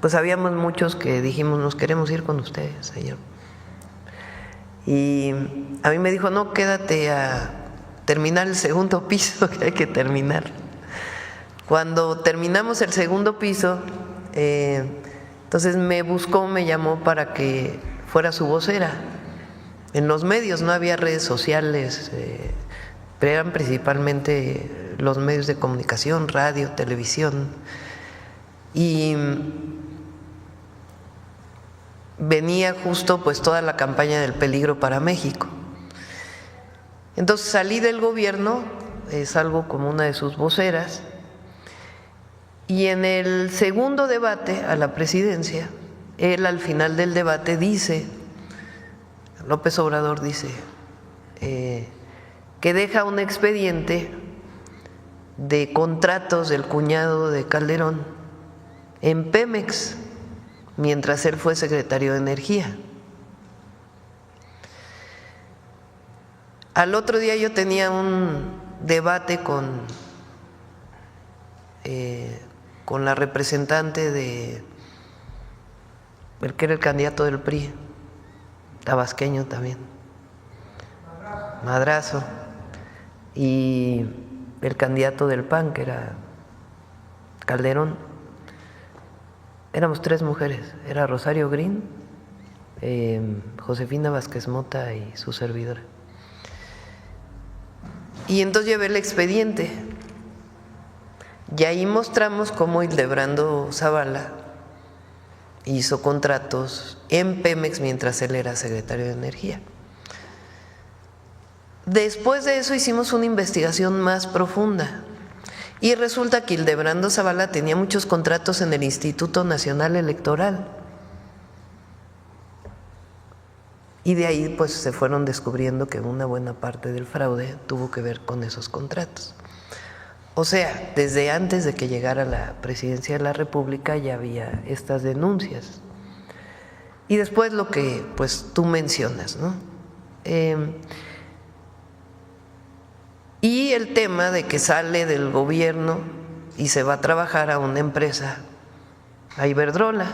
pues habíamos muchos que dijimos, nos queremos ir con ustedes, señor. Y a mí me dijo, no, quédate a terminar el segundo piso, que hay que terminar. Cuando terminamos el segundo piso, entonces me buscó, me llamó para que fuera su vocera. En los medios no había redes sociales, pero eran principalmente los medios de comunicación, radio, televisión. Y venía justo pues toda la campaña del peligro para México. Entonces salí del gobierno, salgo como una de sus voceras, y en el segundo debate a la presidencia, él al final del debate dice, López Obrador dice, que deja un expediente de contratos del cuñado de Calderón en Pemex, mientras él fue secretario de Energía. Al otro día yo tenía un debate con la representante de el que era el candidato del PRI, tabasqueño también, Madrazo, y el candidato del PAN, que era Calderón. Éramos 3 mujeres, era Rosario Green, Josefina Vázquez Mota y su servidora. Y entonces llevé el expediente y ahí mostramos cómo Hildebrando Zavala hizo contratos en Pemex mientras él era secretario de Energía. Después de eso hicimos una investigación más profunda Y resulta que Hildebrando Zavala tenía muchos contratos en el Instituto Nacional Electoral. Y de ahí pues se fueron descubriendo que una buena parte del fraude tuvo que ver con esos contratos. O sea, desde antes de que llegara la presidencia de la República ya había estas denuncias. Y después lo que pues tú mencionas, ¿no? Y el tema de que sale del gobierno y se va a trabajar a una empresa, a Iberdrola,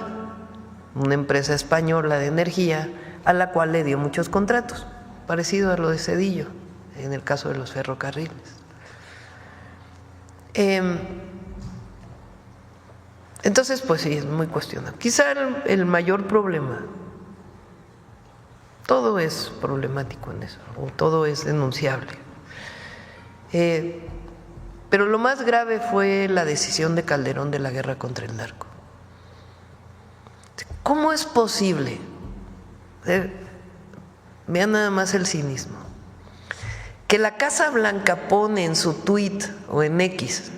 una empresa española de energía, a la cual le dio muchos contratos, parecido a lo de Zedillo, en el caso de los ferrocarriles. Entonces, pues sí, es muy cuestionable. Quizá el mayor problema, todo es problemático en eso, o todo es denunciable. Pero lo más grave fue la decisión de Calderón de la guerra contra el narco. ¿Cómo es posible? Vean nada más el cinismo. Que la Casa Blanca pone en su tuit o en X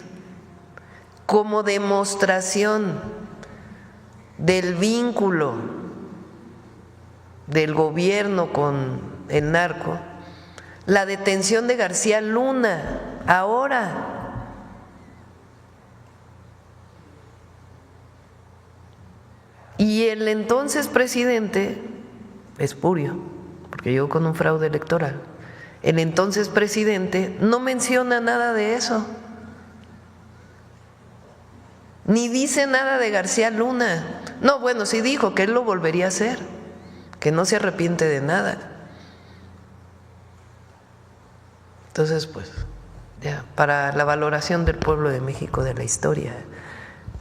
como demostración del vínculo del gobierno con el narco la detención de García Luna, ahora. Y el entonces presidente, espurio, porque llegó con un fraude electoral, el entonces presidente no menciona nada de eso, ni dice nada de García Luna. No, bueno, sí dijo que él lo volvería a hacer, que no se arrepiente de nada. Entonces, pues, ya, para la valoración del pueblo de México de la historia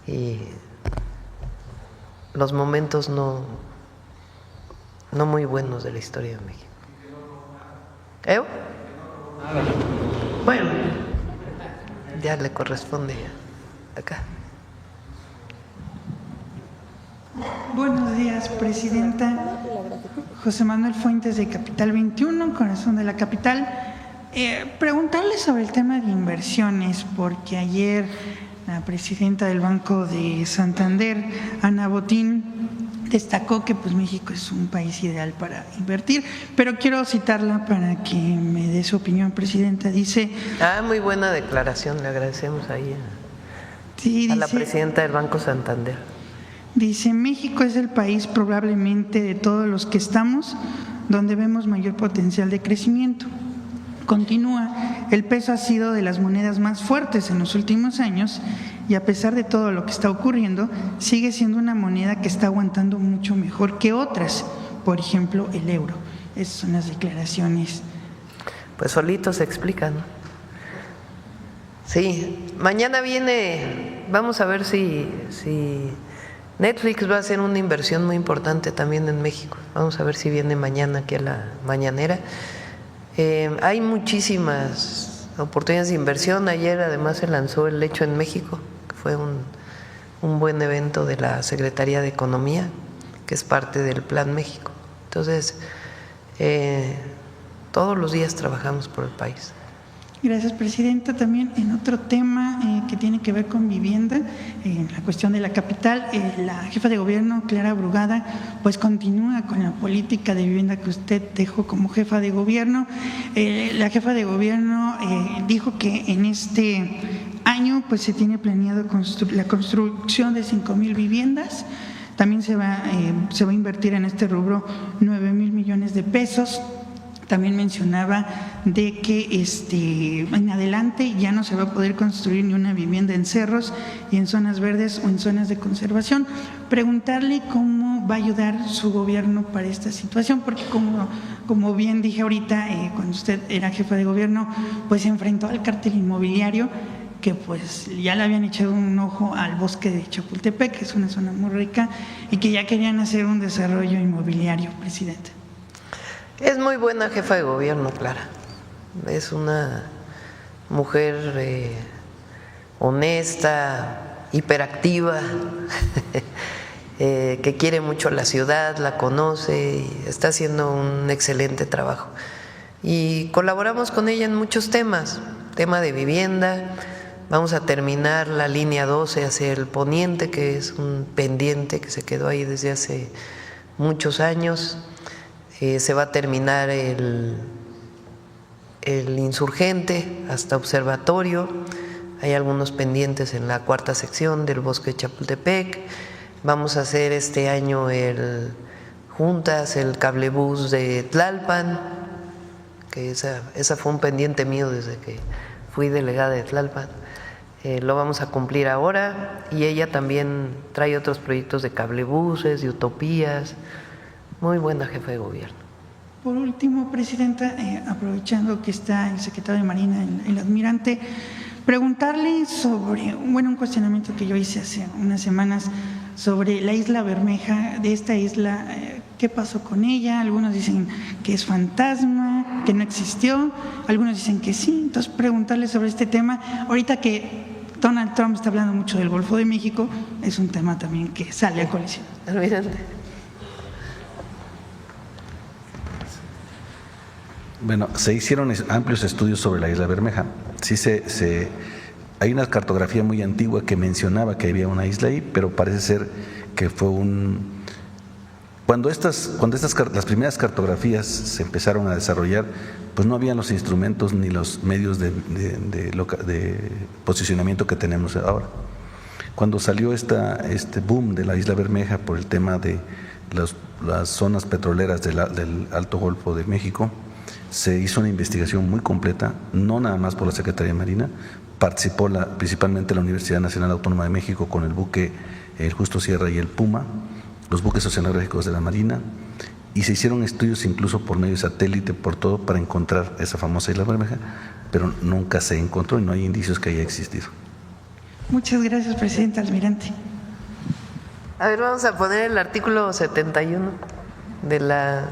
y los momentos no muy buenos de la historia de México. Bueno, ya le corresponde acá. Buenos días, presidenta. José Manuel Fuentes de Capital 21, corazón de la capital. Preguntarle sobre el tema de inversiones, porque ayer la presidenta del Banco de Santander, Ana Botín, destacó que pues México es un país ideal para invertir, pero quiero citarla para que me dé su opinión, presidenta. Dice… muy buena declaración, le agradecemos ahí sí, a la presidenta del Banco Santander. Dice, México es el país probablemente de todos los que estamos donde vemos mayor potencial de crecimiento. Continúa, el peso ha sido de las monedas más fuertes en los últimos años y a pesar de todo lo que está ocurriendo, sigue siendo una moneda que está aguantando mucho mejor que otras, por ejemplo, el euro. Esas son las declaraciones. Pues solito se explica, ¿no? Sí, mañana viene, vamos a ver si Netflix va a hacer una inversión muy importante también en México. Vamos a ver si viene mañana aquí a la mañanera. Hay muchísimas oportunidades de inversión. Ayer además se lanzó el Hecho en México, que fue un buen evento de la Secretaría de Economía, que es parte del Plan México. Entonces, todos los días trabajamos por el país. Gracias, presidenta. También en otro tema que tiene que ver con vivienda, en la cuestión de la capital, la jefa de gobierno, Clara Brugada, pues continúa con la política de vivienda que usted dejó como jefa de gobierno. La jefa de gobierno dijo que en este año pues se tiene planeado la construcción de 5,000 viviendas. También se va a invertir en este rubro 9,000 millones de pesos. También mencionaba de que en adelante ya no se va a poder construir ni una vivienda en cerros y en zonas verdes o en zonas de conservación. Preguntarle cómo va a ayudar su gobierno para esta situación, porque como bien dije ahorita, cuando usted era jefa de gobierno, pues se enfrentó al cártel inmobiliario, que pues ya le habían echado un ojo al bosque de Chapultepec, que es una zona muy rica, y que ya querían hacer un desarrollo inmobiliario, presidente. Es muy buena jefa de gobierno, Clara. Es una mujer honesta, hiperactiva, que quiere mucho la ciudad, la conoce y está haciendo un excelente trabajo. Y colaboramos con ella en muchos temas, tema de vivienda, Vamos a terminar la línea 12 hacia el poniente, que es un pendiente que se quedó ahí desde hace muchos años. Se va a terminar el Insurgente hasta Observatorio. Hay algunos pendientes en la cuarta sección del Bosque de Chapultepec. Vamos a hacer este año juntas el cablebús de Tlalpan, que esa fue un pendiente mío desde que fui delegada de Tlalpan. Lo vamos a cumplir ahora, y ella también trae otros proyectos de cablebuses, de utopías. Muy buena jefa de gobierno. Por último, Presidenta, aprovechando que está el secretario de Marina, el almirante, preguntarle sobre un cuestionamiento que yo hice hace unas semanas sobre la isla Bermeja. De esta isla, ¿qué pasó con ella? Algunos dicen que es fantasma, que no existió, algunos dicen que sí. Entonces, preguntarle sobre este tema, ahorita que Donald Trump está hablando mucho del Golfo de México, es un tema también que sale a colisión. Almirante. Bueno, se hicieron amplios estudios sobre la isla Bermeja. Sí hay una cartografía muy antigua que mencionaba que había una isla ahí, pero parece ser que fue las primeras cartografías se empezaron a desarrollar, pues no habían los instrumentos ni los medios de posicionamiento que tenemos ahora. Cuando salió este boom de la isla Bermeja por el tema de las zonas petroleras del Alto Golfo de México, se hizo una investigación muy completa, no nada más por la Secretaría de Marina, participó principalmente la Universidad Nacional Autónoma de México con el buque el Justo Sierra y el Puma, los buques oceanográficos de la Marina, y se hicieron estudios incluso por medio de satélite, por todo, para encontrar esa famosa isla Bermeja, pero nunca se encontró y no hay indicios que haya existido. Muchas gracias, Presidenta, almirante. A ver, vamos a poner el artículo 71 de la...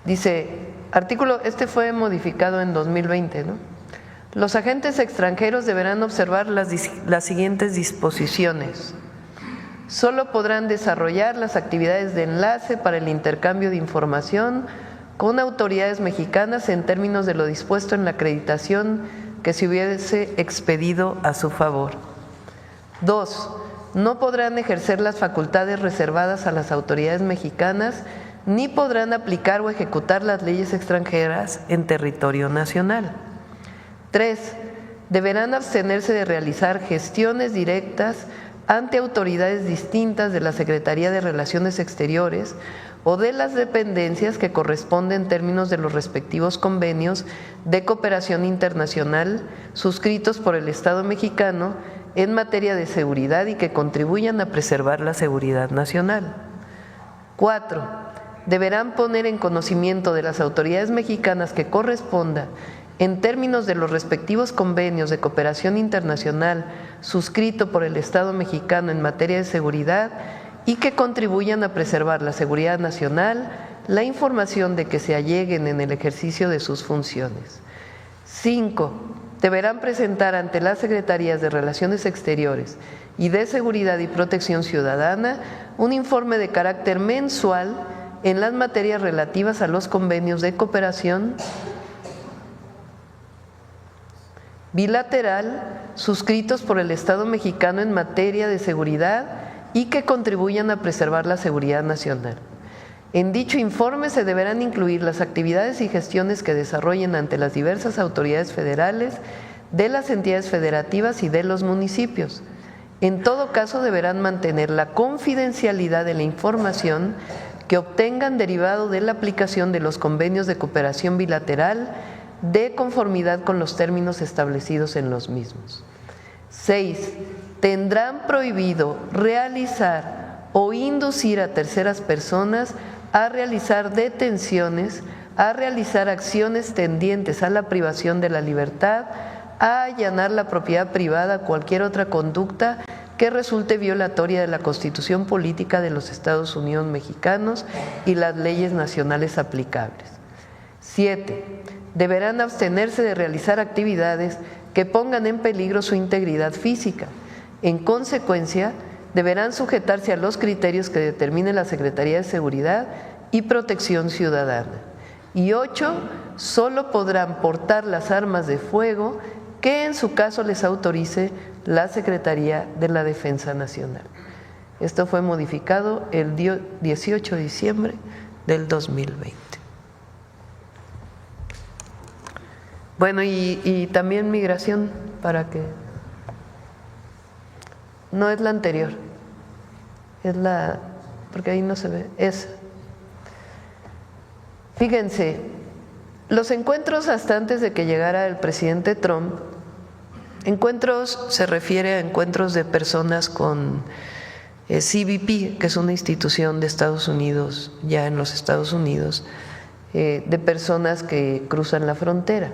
Dice, este fue modificado en 2020, ¿no? Los agentes extranjeros deberán observar las siguientes disposiciones. Solo podrán desarrollar las actividades de enlace para el intercambio de información con autoridades mexicanas en términos de lo dispuesto en la acreditación que se hubiese expedido a su favor. 2. No podrán ejercer las facultades reservadas a las autoridades mexicanas ni podrán aplicar o ejecutar las leyes extranjeras en territorio nacional. 3. Deberán abstenerse de realizar gestiones directas ante autoridades distintas de la Secretaría de Relaciones Exteriores o de las dependencias que corresponden en términos de los respectivos convenios de cooperación internacional suscritos por el Estado mexicano en materia de seguridad y que contribuyan a preservar la seguridad nacional. 4. Deberán poner en conocimiento de las autoridades mexicanas que corresponda, en términos de los respectivos convenios de cooperación internacional suscrito por el Estado mexicano en materia de seguridad y que contribuyan a preservar la seguridad nacional, la información de que se alleguen en el ejercicio de sus funciones. 5. Deberán presentar ante las Secretarías de Relaciones Exteriores y de Seguridad y Protección Ciudadana un informe de carácter mensual en las materias relativas a los convenios de cooperación bilateral suscritos por el Estado mexicano en materia de seguridad y que contribuyan a preservar la seguridad nacional. En dicho informe se deberán incluir las actividades y gestiones que desarrollen ante las diversas autoridades federales, de las entidades federativas y de los municipios. En todo caso, deberán mantener la confidencialidad de la información que obtengan derivado de la aplicación de los convenios de cooperación bilateral de conformidad con los términos establecidos en los mismos. 6. Tendrán prohibido realizar o inducir a terceras personas a realizar detenciones, a realizar acciones tendientes a la privación de la libertad, a allanar la propiedad privada, cualquier otra conducta que resulte violatoria de la Constitución Política de los Estados Unidos Mexicanos y las leyes nacionales aplicables. 7. Deberán abstenerse de realizar actividades que pongan en peligro su integridad física. En consecuencia, deberán sujetarse a los criterios que determine la Secretaría de Seguridad y Protección Ciudadana. Y 8, solo podrán portar las armas de fuego que en su caso les autorice la Secretaría de la Defensa Nacional. Esto fue modificado el 18 de diciembre del 2020. Bueno, y también migración, para que… No es la anterior, es la… porque ahí no se ve, es… Fíjense, los encuentros hasta antes de que llegara el presidente Trump, encuentros se refiere a encuentros de personas con CBP, que es una institución de Estados Unidos, ya en los Estados Unidos, de personas que cruzan la frontera.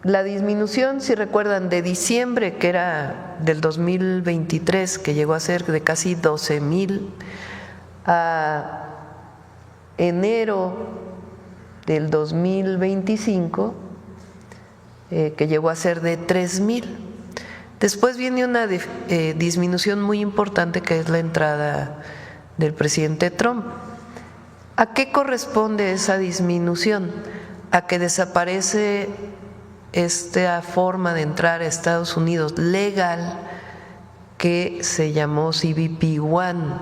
La disminución, si recuerdan, de diciembre, que era del 2023, que llegó a ser de casi 12,000, a enero del 2025, que llegó a ser de 3,000. Después viene una disminución muy importante, que es la entrada del presidente Trump. ¿A qué corresponde esa disminución? A que desaparece esta forma de entrar a Estados Unidos legal que se llamó CBP-1,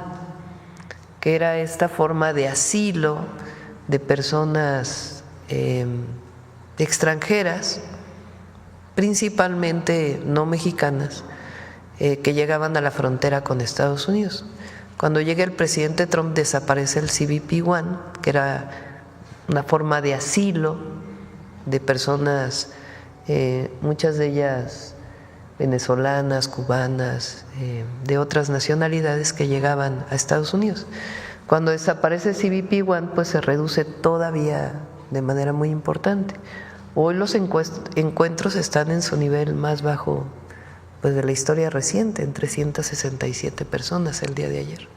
que era esta forma de asilo de personas extranjeras, principalmente no mexicanas, que llegaban a la frontera con Estados Unidos. Cuando llega el presidente Trump, desaparece el CBP-1, que era una forma de asilo de personas, muchas de ellas venezolanas, cubanas, de otras nacionalidades que llegaban a Estados Unidos. Cuando desaparece CBP-1, pues se reduce todavía de manera muy importante. Hoy los encuentros están en su nivel más bajo, pues, de la historia reciente, en 367 personas el día de ayer.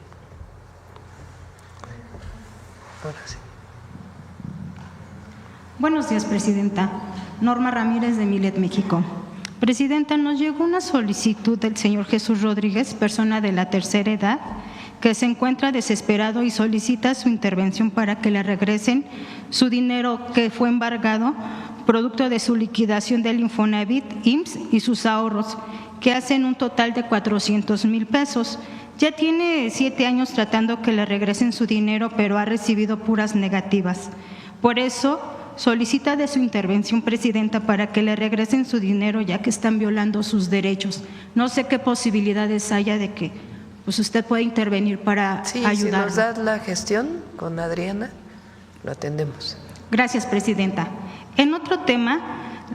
Ahora sí. Buenos días, Presidenta. Norma Ramírez, de Milet, México. Presidenta, nos llegó una solicitud del señor Jesús Rodríguez, persona de la tercera edad, que se encuentra desesperado y solicita su intervención para que le regresen su dinero que fue embargado, producto de su liquidación del Infonavit, IMSS y sus ahorros, que hacen un total de 400,000 pesos. Ya tiene 7 años tratando que le regresen su dinero, pero ha recibido puras negativas. Por eso solicita de su intervención, Presidenta, para que le regresen su dinero, ya que están violando sus derechos. No sé qué posibilidades haya de que pues usted pueda intervenir para ayudar. Si nos das la gestión con Adriana, lo atendemos. Gracias, Presidenta. En otro tema,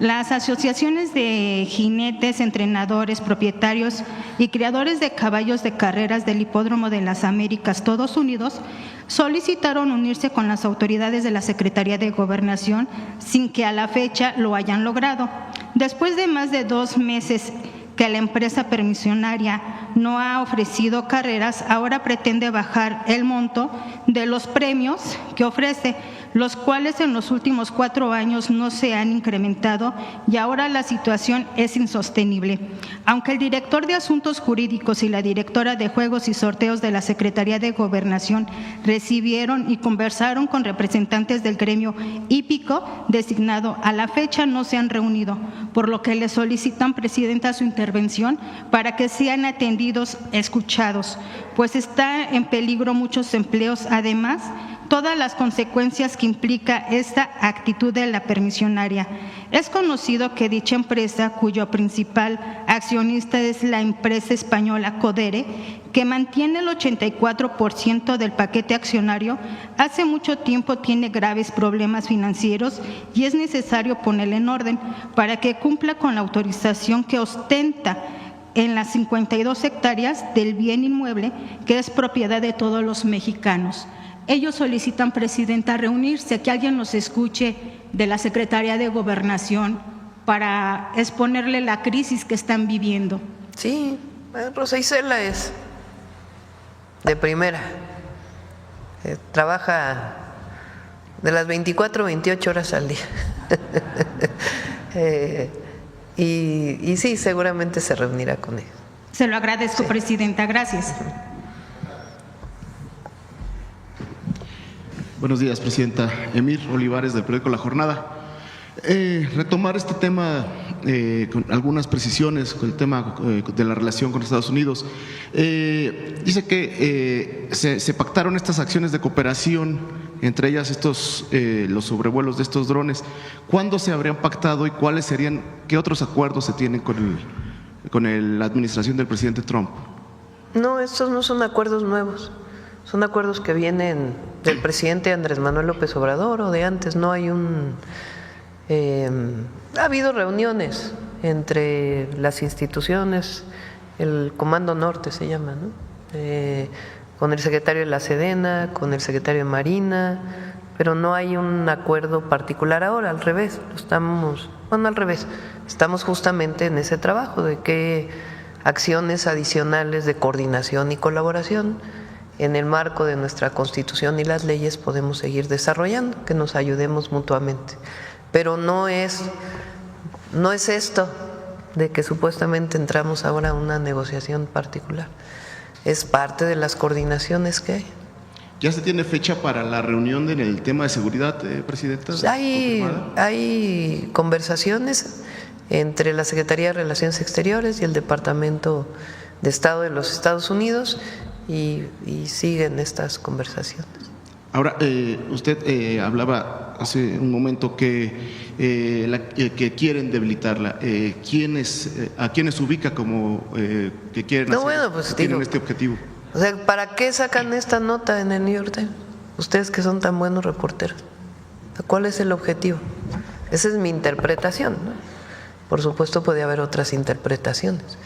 las asociaciones de jinetes, entrenadores, propietarios y criadores de caballos de carreras del Hipódromo de las Américas, todos unidos, solicitaron unirse con las autoridades de la Secretaría de Gobernación sin que a la fecha lo hayan logrado. Después de más de 2 meses que la empresa permisionaria no ha ofrecido carreras, ahora pretende bajar el monto de los premios que ofrece, los cuales en los últimos 4 años no se han incrementado y ahora la situación es insostenible. Aunque el director de Asuntos Jurídicos y la directora de Juegos y Sorteos de la Secretaría de Gobernación recibieron y conversaron con representantes del gremio hípico designado, a la fecha no se han reunido, por lo que le solicitan, Presidenta, su intervención para que sean atendidos, escuchados, pues está en peligro muchos empleos. Además, todas las consecuencias que implica esta actitud de la permisionaria. Es conocido que dicha empresa, cuyo principal accionista es la empresa española Codere, que mantiene el 84% del paquete accionario, hace mucho tiempo tiene graves problemas financieros y es necesario ponerle en orden para que cumpla con la autorización que ostenta en las 52 hectáreas del bien inmueble que es propiedad de todos los mexicanos. Ellos solicitan, Presidenta, reunirse, que alguien nos escuche de la Secretaría de Gobernación para exponerle la crisis que están viviendo. Sí, Rosa Isela es de primera. Trabaja de las 24 a 28 horas al día. Y sí, seguramente se reunirá con ellos. Se lo agradezco, sí. Presidenta, gracias. Buenos días, Presidenta. Emir Olivares, del periódico La Jornada. Retomar este tema con algunas precisiones, con el tema de la relación con Estados Unidos. Dice que se pactaron estas acciones de cooperación, entre ellas los sobrevuelos de estos drones. ¿Cuándo se habrían pactado y cuáles serían, qué otros acuerdos se tienen con la administración del presidente Trump? No, estos no son acuerdos nuevos. Son acuerdos que vienen del presidente Andrés Manuel López Obrador o de antes. No hay ha habido reuniones entre las instituciones, el Comando Norte se llama, ¿no? Con el secretario de la Sedena, con el secretario de Marina, pero no hay un acuerdo particular ahora, al revés, estamos justamente en ese trabajo de qué acciones adicionales de coordinación y colaboración en el marco de nuestra Constitución y las leyes podemos seguir desarrollando, que nos ayudemos mutuamente. Pero no es esto de que supuestamente entramos ahora a una negociación particular. Es parte de las coordinaciones que hay. ¿Ya se tiene fecha para la reunión en el tema de seguridad, Presidenta? Hay conversaciones entre la Secretaría de Relaciones Exteriores y el Departamento de Estado de los Estados Unidos y siguen estas conversaciones. Ahora, usted hablaba hace un momento que quieren debilitarla. ¿A quiénes ubica como que quieren tienen este objetivo? O sea, ¿para qué sacan esta nota en el New York Times? Ustedes que son tan buenos reporteros. ¿Cuál es el objetivo? Esa es mi interpretación, ¿no? Por supuesto puede haber otras interpretaciones,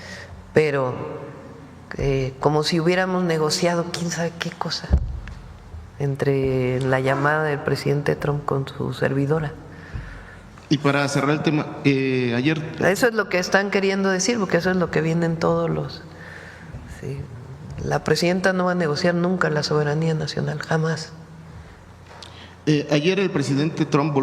pero como si hubiéramos negociado quién sabe qué cosa entre la llamada del presidente Trump con su servidora. Y para cerrar el tema, ayer… Eso es lo que están queriendo decir, porque eso es lo que vienen todos los… Sí. La presidenta no va a negociar nunca la soberanía nacional, jamás. Ayer el presidente Trump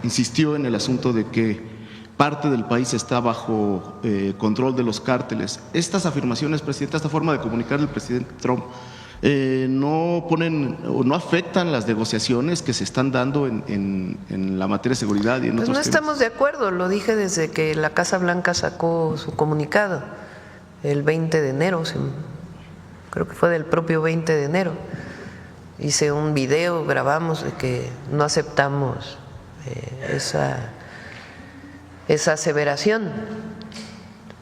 insistió en el asunto de que parte del país está bajo control de los cárteles. Estas afirmaciones, Presidenta, esta forma de comunicar del presidente Trump, no ponen o no afectan las negociaciones que se están dando en la materia de seguridad y en otros temas. Estamos de acuerdo, lo dije desde que la Casa Blanca sacó su comunicado el 20 de enero, creo que fue del propio 20 de enero. Hice un video, grabamos de que no aceptamos esa aseveración.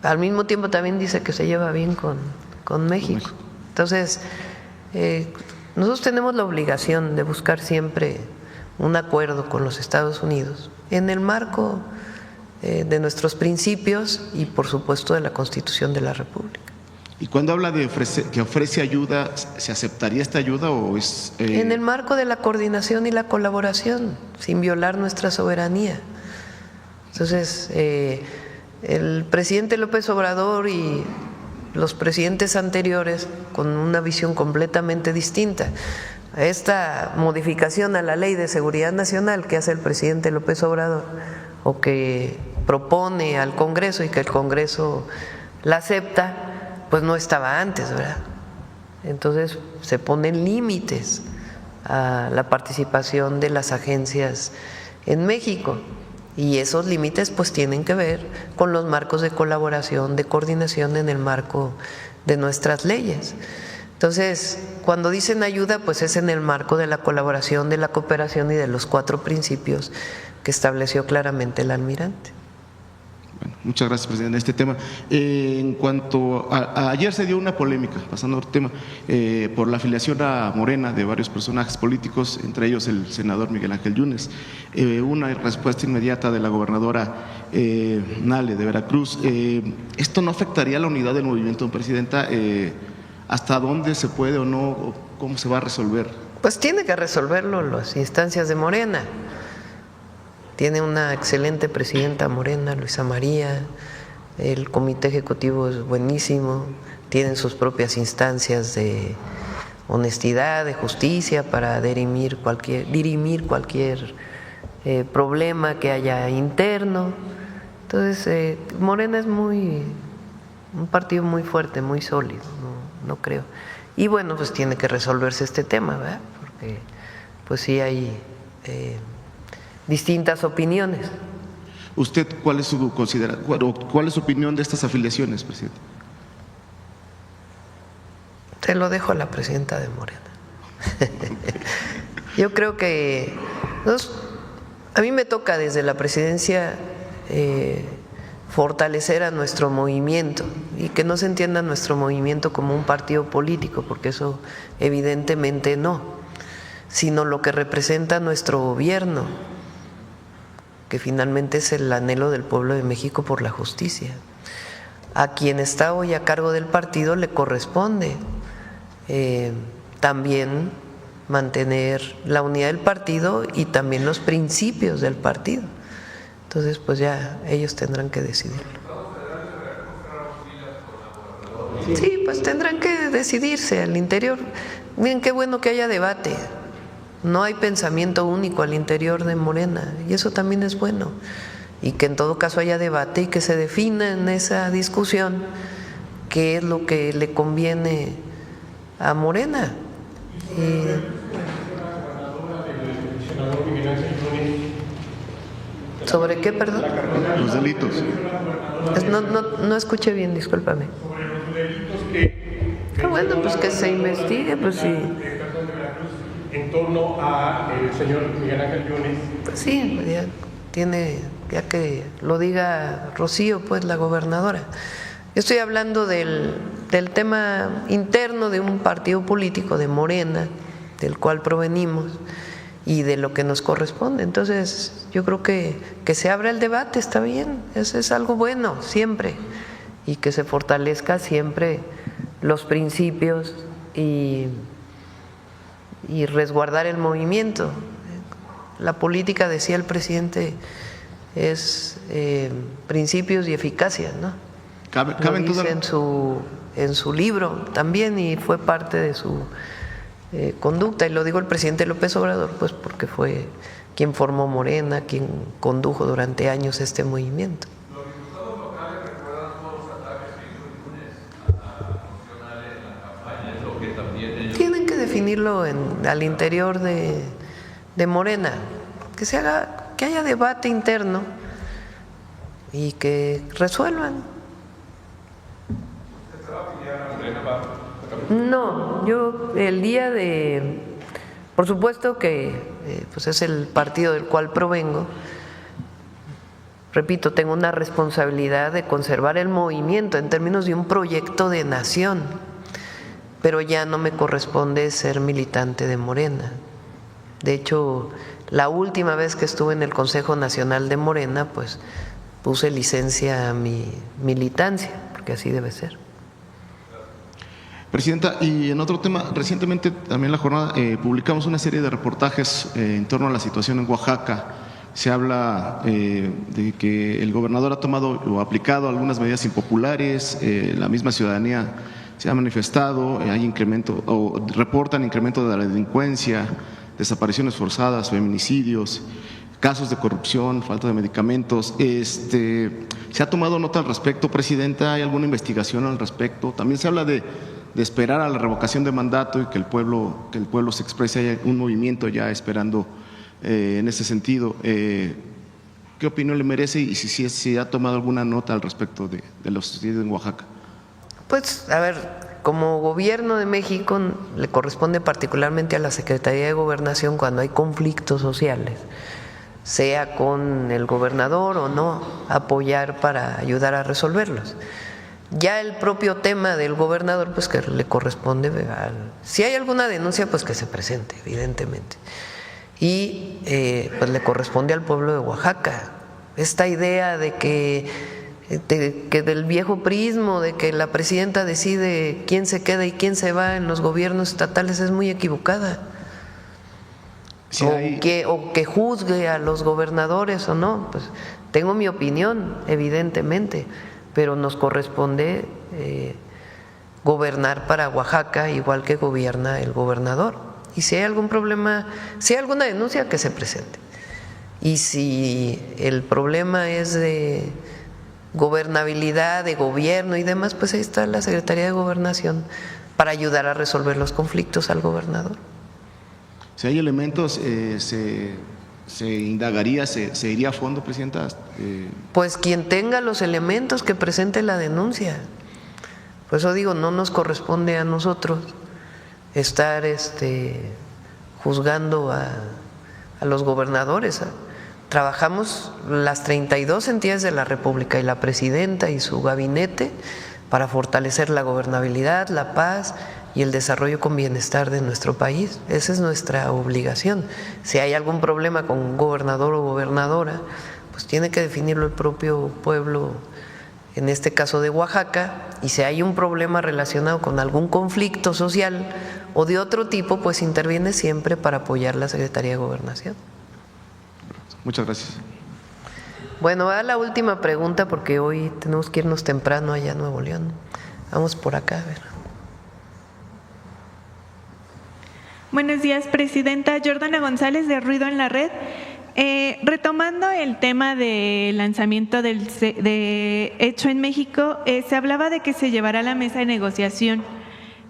Al mismo tiempo también dice que se lleva bien con México. Entonces, nosotros tenemos la obligación de buscar siempre un acuerdo con los Estados Unidos en el marco de nuestros principios y por supuesto de la Constitución de la República. Y cuando habla de que ofrece ayuda, ¿se aceptaría esta ayuda o es…? En el marco de la coordinación y la colaboración, sin violar nuestra soberanía. Entonces, el presidente López Obrador y los presidentes anteriores, con una visión completamente distinta, a esta modificación a la Ley de Seguridad Nacional que hace el presidente López Obrador, o que propone al Congreso y que el Congreso la acepta, pues no estaba antes, ¿verdad? Entonces se ponen límites a la participación de las agencias en México y esos límites pues tienen que ver con los marcos de colaboración, de coordinación en el marco de nuestras leyes. Entonces, cuando dicen ayuda, pues es en el marco de la colaboración, de la cooperación y de los 4 principios que estableció claramente el almirante. Bueno, muchas gracias, presidente. Este tema, en cuanto ayer se dio una polémica, pasando a otro tema, por la afiliación a Morena de varios personajes políticos, entre ellos el senador Miguel Ángel Yunes. Una respuesta inmediata de la gobernadora Nale de Veracruz. ¿Esto no afectaría la unidad del movimiento, presidenta? ¿Hasta dónde se puede o no? O ¿cómo se va a resolver? Pues tiene que resolverlo las instancias de Morena. Tiene una excelente presidenta Morena, Luisa María, el comité ejecutivo es buenísimo, tienen sus propias instancias de honestidad, de justicia para dirimir cualquier problema que haya interno. Entonces, Morena es un partido muy fuerte, muy sólido, no creo. Y bueno, pues tiene que resolverse este tema, ¿verdad? Porque pues sí hay distintas opiniones. ¿Usted cuál es su cuál es su opinión de estas afiliaciones, presidente? Se lo dejo a la presidenta de Morena. Yo creo que a mí me toca desde la presidencia fortalecer a nuestro movimiento y que no se entienda nuestro movimiento como un partido político, porque eso evidentemente no, sino lo que representa nuestro gobierno, que finalmente es el anhelo del pueblo de México por la justicia. A quien está hoy a cargo del partido le corresponde también mantener la unidad del partido y también los principios del partido. Entonces, pues ya ellos tendrán que decidirlo. Sí, pues tendrán que decidirse al interior. Miren qué bueno que haya debate. No hay pensamiento único al interior de Morena y eso también es bueno. Y que en todo caso haya debate y que se defina en esa discusión qué es lo que le conviene a Morena. ¿Sobre qué, perdón? Los delitos. No escuché bien, discúlpame. Sobre los delitos que bueno, pues que se investigue, pues sí. En torno a el señor Miguel Ángel Yunes. Pues sí, ya que lo diga Rocío, pues la gobernadora. Yo estoy hablando del tema interno de un partido político de Morena, del cual provenimos, y de lo que nos corresponde. Entonces, yo creo que se abra el debate, está bien, eso es algo bueno, siempre, y que se fortalezca siempre los principios y resguardar el movimiento. La política, decía el presidente, es principios y eficacia, ¿no? Lo dice en su libro también y fue parte de su conducta, y lo dijo el presidente López Obrador, pues porque fue quien formó Morena, quien condujo durante años este movimiento. Los diputados locales recuerdan todos los ataques que hizo Yunes a funcionarios en la campaña, es lo que también ellos... Tienen que definirlo al interior de Morena, que haya debate interno y que resuelvan. No, yo el día de, por supuesto que pues es el partido del cual provengo, repito, tengo una responsabilidad de conservar el movimiento en términos de un proyecto de nación, pero ya no me corresponde ser militante de Morena. De hecho, la última vez que estuve en el Consejo Nacional de Morena, pues puse licencia a mi militancia, porque así debe ser. Presidenta, y en otro tema, recientemente también en la jornada publicamos una serie de reportajes en torno a la situación en Oaxaca. Se habla de que el gobernador ha tomado o aplicado algunas medidas impopulares, la misma ciudadanía se ha manifestado, hay incremento o reportan incremento de la delincuencia, desapariciones forzadas, feminicidios, casos de corrupción, falta de medicamentos. ¿Se ha tomado nota al respecto, presidenta? ¿Hay alguna investigación al respecto? También se habla de esperar a la revocación de mandato y que el pueblo se exprese. Hay un movimiento ya esperando en ese sentido. ¿Qué opinión le merece y si ha tomado alguna nota al respecto de lo sucedido en Oaxaca? Pues, a ver, como gobierno de México le corresponde particularmente a la Secretaría de Gobernación cuando hay conflictos sociales, sea con el gobernador o no, apoyar para ayudar a resolverlos. Ya el propio tema del gobernador, pues que le corresponde, si hay alguna denuncia, pues que se presente, evidentemente. Y pues le corresponde al pueblo de Oaxaca. Esta idea de que del viejo prismo, de que la presidenta decide quién se queda y quién se va en los gobiernos estatales es muy equivocada. Sí, o que juzgue a los gobernadores o no, pues tengo mi opinión, evidentemente, pero nos corresponde gobernar para Oaxaca igual que gobierna el gobernador. Y si hay algún problema, si hay alguna denuncia, que se presente. Y si el problema es de gobernabilidad, de gobierno y demás, pues ahí está la Secretaría de Gobernación para ayudar a resolver los conflictos al gobernador. Si hay elementos, se indagaría, se iría a fondo, Presidenta. Pues quien tenga los elementos que presente la denuncia. Por eso digo, no nos corresponde a nosotros estar juzgando a los gobernadores. Trabajamos las 32 entidades de la República y la presidenta y su gabinete para fortalecer la gobernabilidad, la paz y el desarrollo con bienestar de nuestro país. Esa es nuestra obligación. Si hay algún problema con un gobernador o gobernadora, pues tiene que definirlo el propio pueblo, en este caso de Oaxaca, y si hay un problema relacionado con algún conflicto social o de otro tipo, pues interviene siempre para apoyar la Secretaría de Gobernación. Muchas gracias. Bueno, va la última pregunta porque hoy tenemos que irnos temprano allá a Nuevo León. Vamos por acá, a ver. Buenos días, Presidenta. Jordana González, de Ruido en la Red. Retomando el tema del lanzamiento de Hecho en México, se hablaba de que se llevará a la mesa de negociación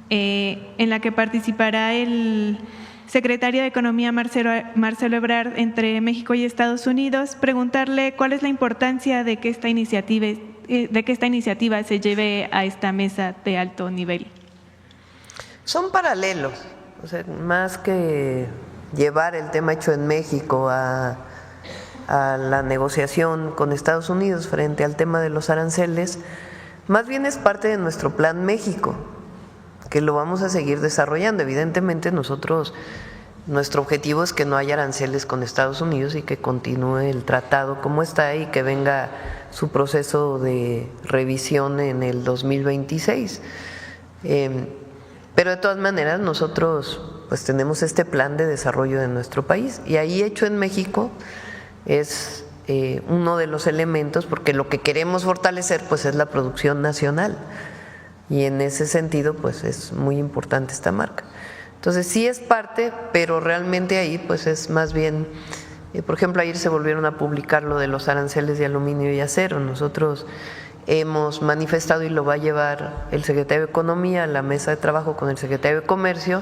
en la que participará el secretario de Economía Marcelo Ebrard entre México y Estados Unidos. Preguntarle cuál es la importancia de que esta iniciativa se lleve a esta mesa de alto nivel. Son paralelos, o sea, más que llevar el tema Hecho en México a la negociación con Estados Unidos frente al tema de los aranceles, más bien es parte de nuestro Plan México, que lo vamos a seguir desarrollando. Evidentemente nuestro objetivo es que no haya aranceles con Estados Unidos y que continúe el tratado como está y que venga su proceso de revisión en el 2026. Pero de todas maneras nosotros pues tenemos este plan de desarrollo de nuestro país y ahí Hecho en México es uno de los elementos, porque lo que queremos fortalecer pues es la producción nacional. Y en ese sentido, pues es muy importante esta marca. Entonces sí es parte, pero realmente ahí pues es más bien, por ejemplo, ayer se volvieron a publicar lo de los aranceles de aluminio y acero. Nosotros hemos manifestado, y lo va a llevar el secretario de Economía a la mesa de trabajo con el secretario de Comercio,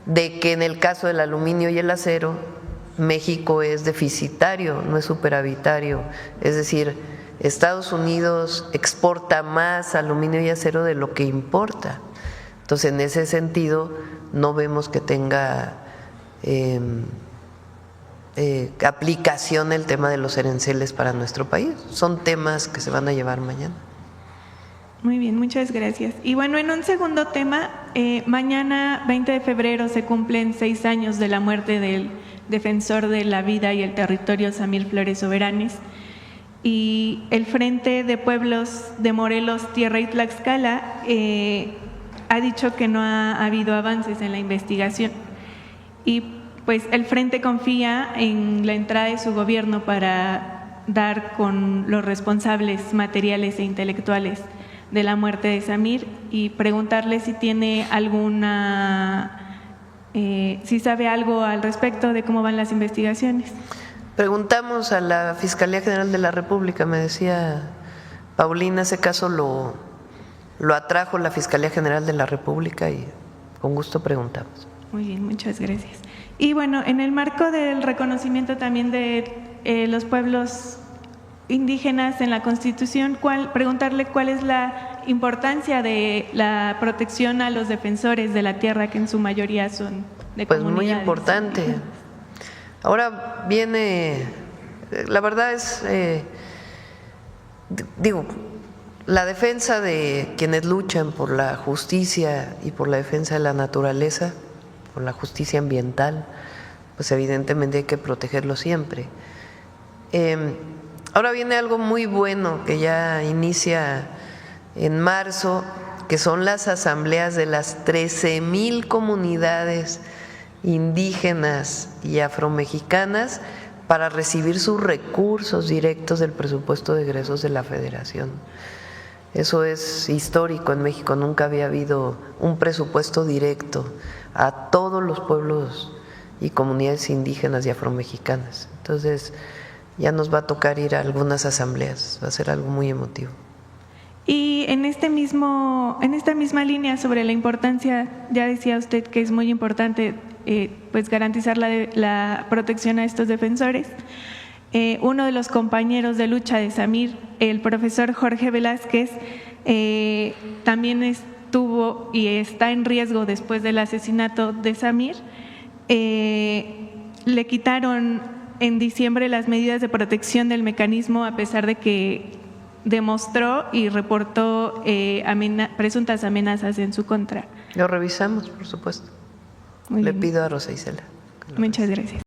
de que en el caso del aluminio y el acero, México es deficitario, no es superavitario. Es decir, Estados Unidos exporta más aluminio y acero de lo que importa. Entonces, en ese sentido, no vemos que tenga aplicación el tema de los aranceles para nuestro país. Son temas que se van a llevar mañana. Muy bien, muchas gracias. Y bueno, en un segundo tema, mañana 20 de febrero se cumplen 6 años de la muerte del defensor de la vida y el territorio Samir Flores Soberanes. Y el Frente de Pueblos de Morelos, Tierra y Tlaxcala ha dicho que no ha habido avances en la investigación. Y pues el Frente confía en la entrada de su gobierno para dar con los responsables materiales e intelectuales de la muerte de Samir, y preguntarle si tiene si sabe algo al respecto de cómo van las investigaciones. Preguntamos a la Fiscalía General de la República, me decía Paulina, ese caso lo atrajo la Fiscalía General de la República y con gusto preguntamos. Muy bien, muchas gracias. Y bueno, en el marco del reconocimiento también de los pueblos indígenas en la Constitución, preguntarle cuál es la importancia de la protección a los defensores de la tierra, que en su mayoría son de pues comunidades. Muy importante. Ahora viene, la verdad es, la defensa de quienes luchan por la justicia y por la defensa de la naturaleza, por la justicia ambiental, pues evidentemente hay que protegerlo siempre. Ahora viene algo muy bueno que ya inicia en marzo, que son las asambleas de las 13,000 comunidades indígenas y afromexicanas para recibir sus recursos directos del presupuesto de egresos de la Federación. Eso es histórico en México, nunca había habido un presupuesto directo a todos los pueblos y comunidades indígenas y afromexicanas. Entonces ya nos va a tocar ir a algunas asambleas, va a ser algo muy emotivo. Y en esta misma línea sobre la importancia, ya decía usted que es muy importante pues garantizar la protección a estos defensores. Uno de los compañeros de lucha de Samir, el profesor Jorge Velázquez, también estuvo y está en riesgo después del asesinato de Samir. Le quitaron en diciembre las medidas de protección del mecanismo a pesar de que demostró y reportó presuntas amenazas en su contra. Lo revisamos, por supuesto. Muy Le bien. pido a Rosa Isela. Muchas gracias.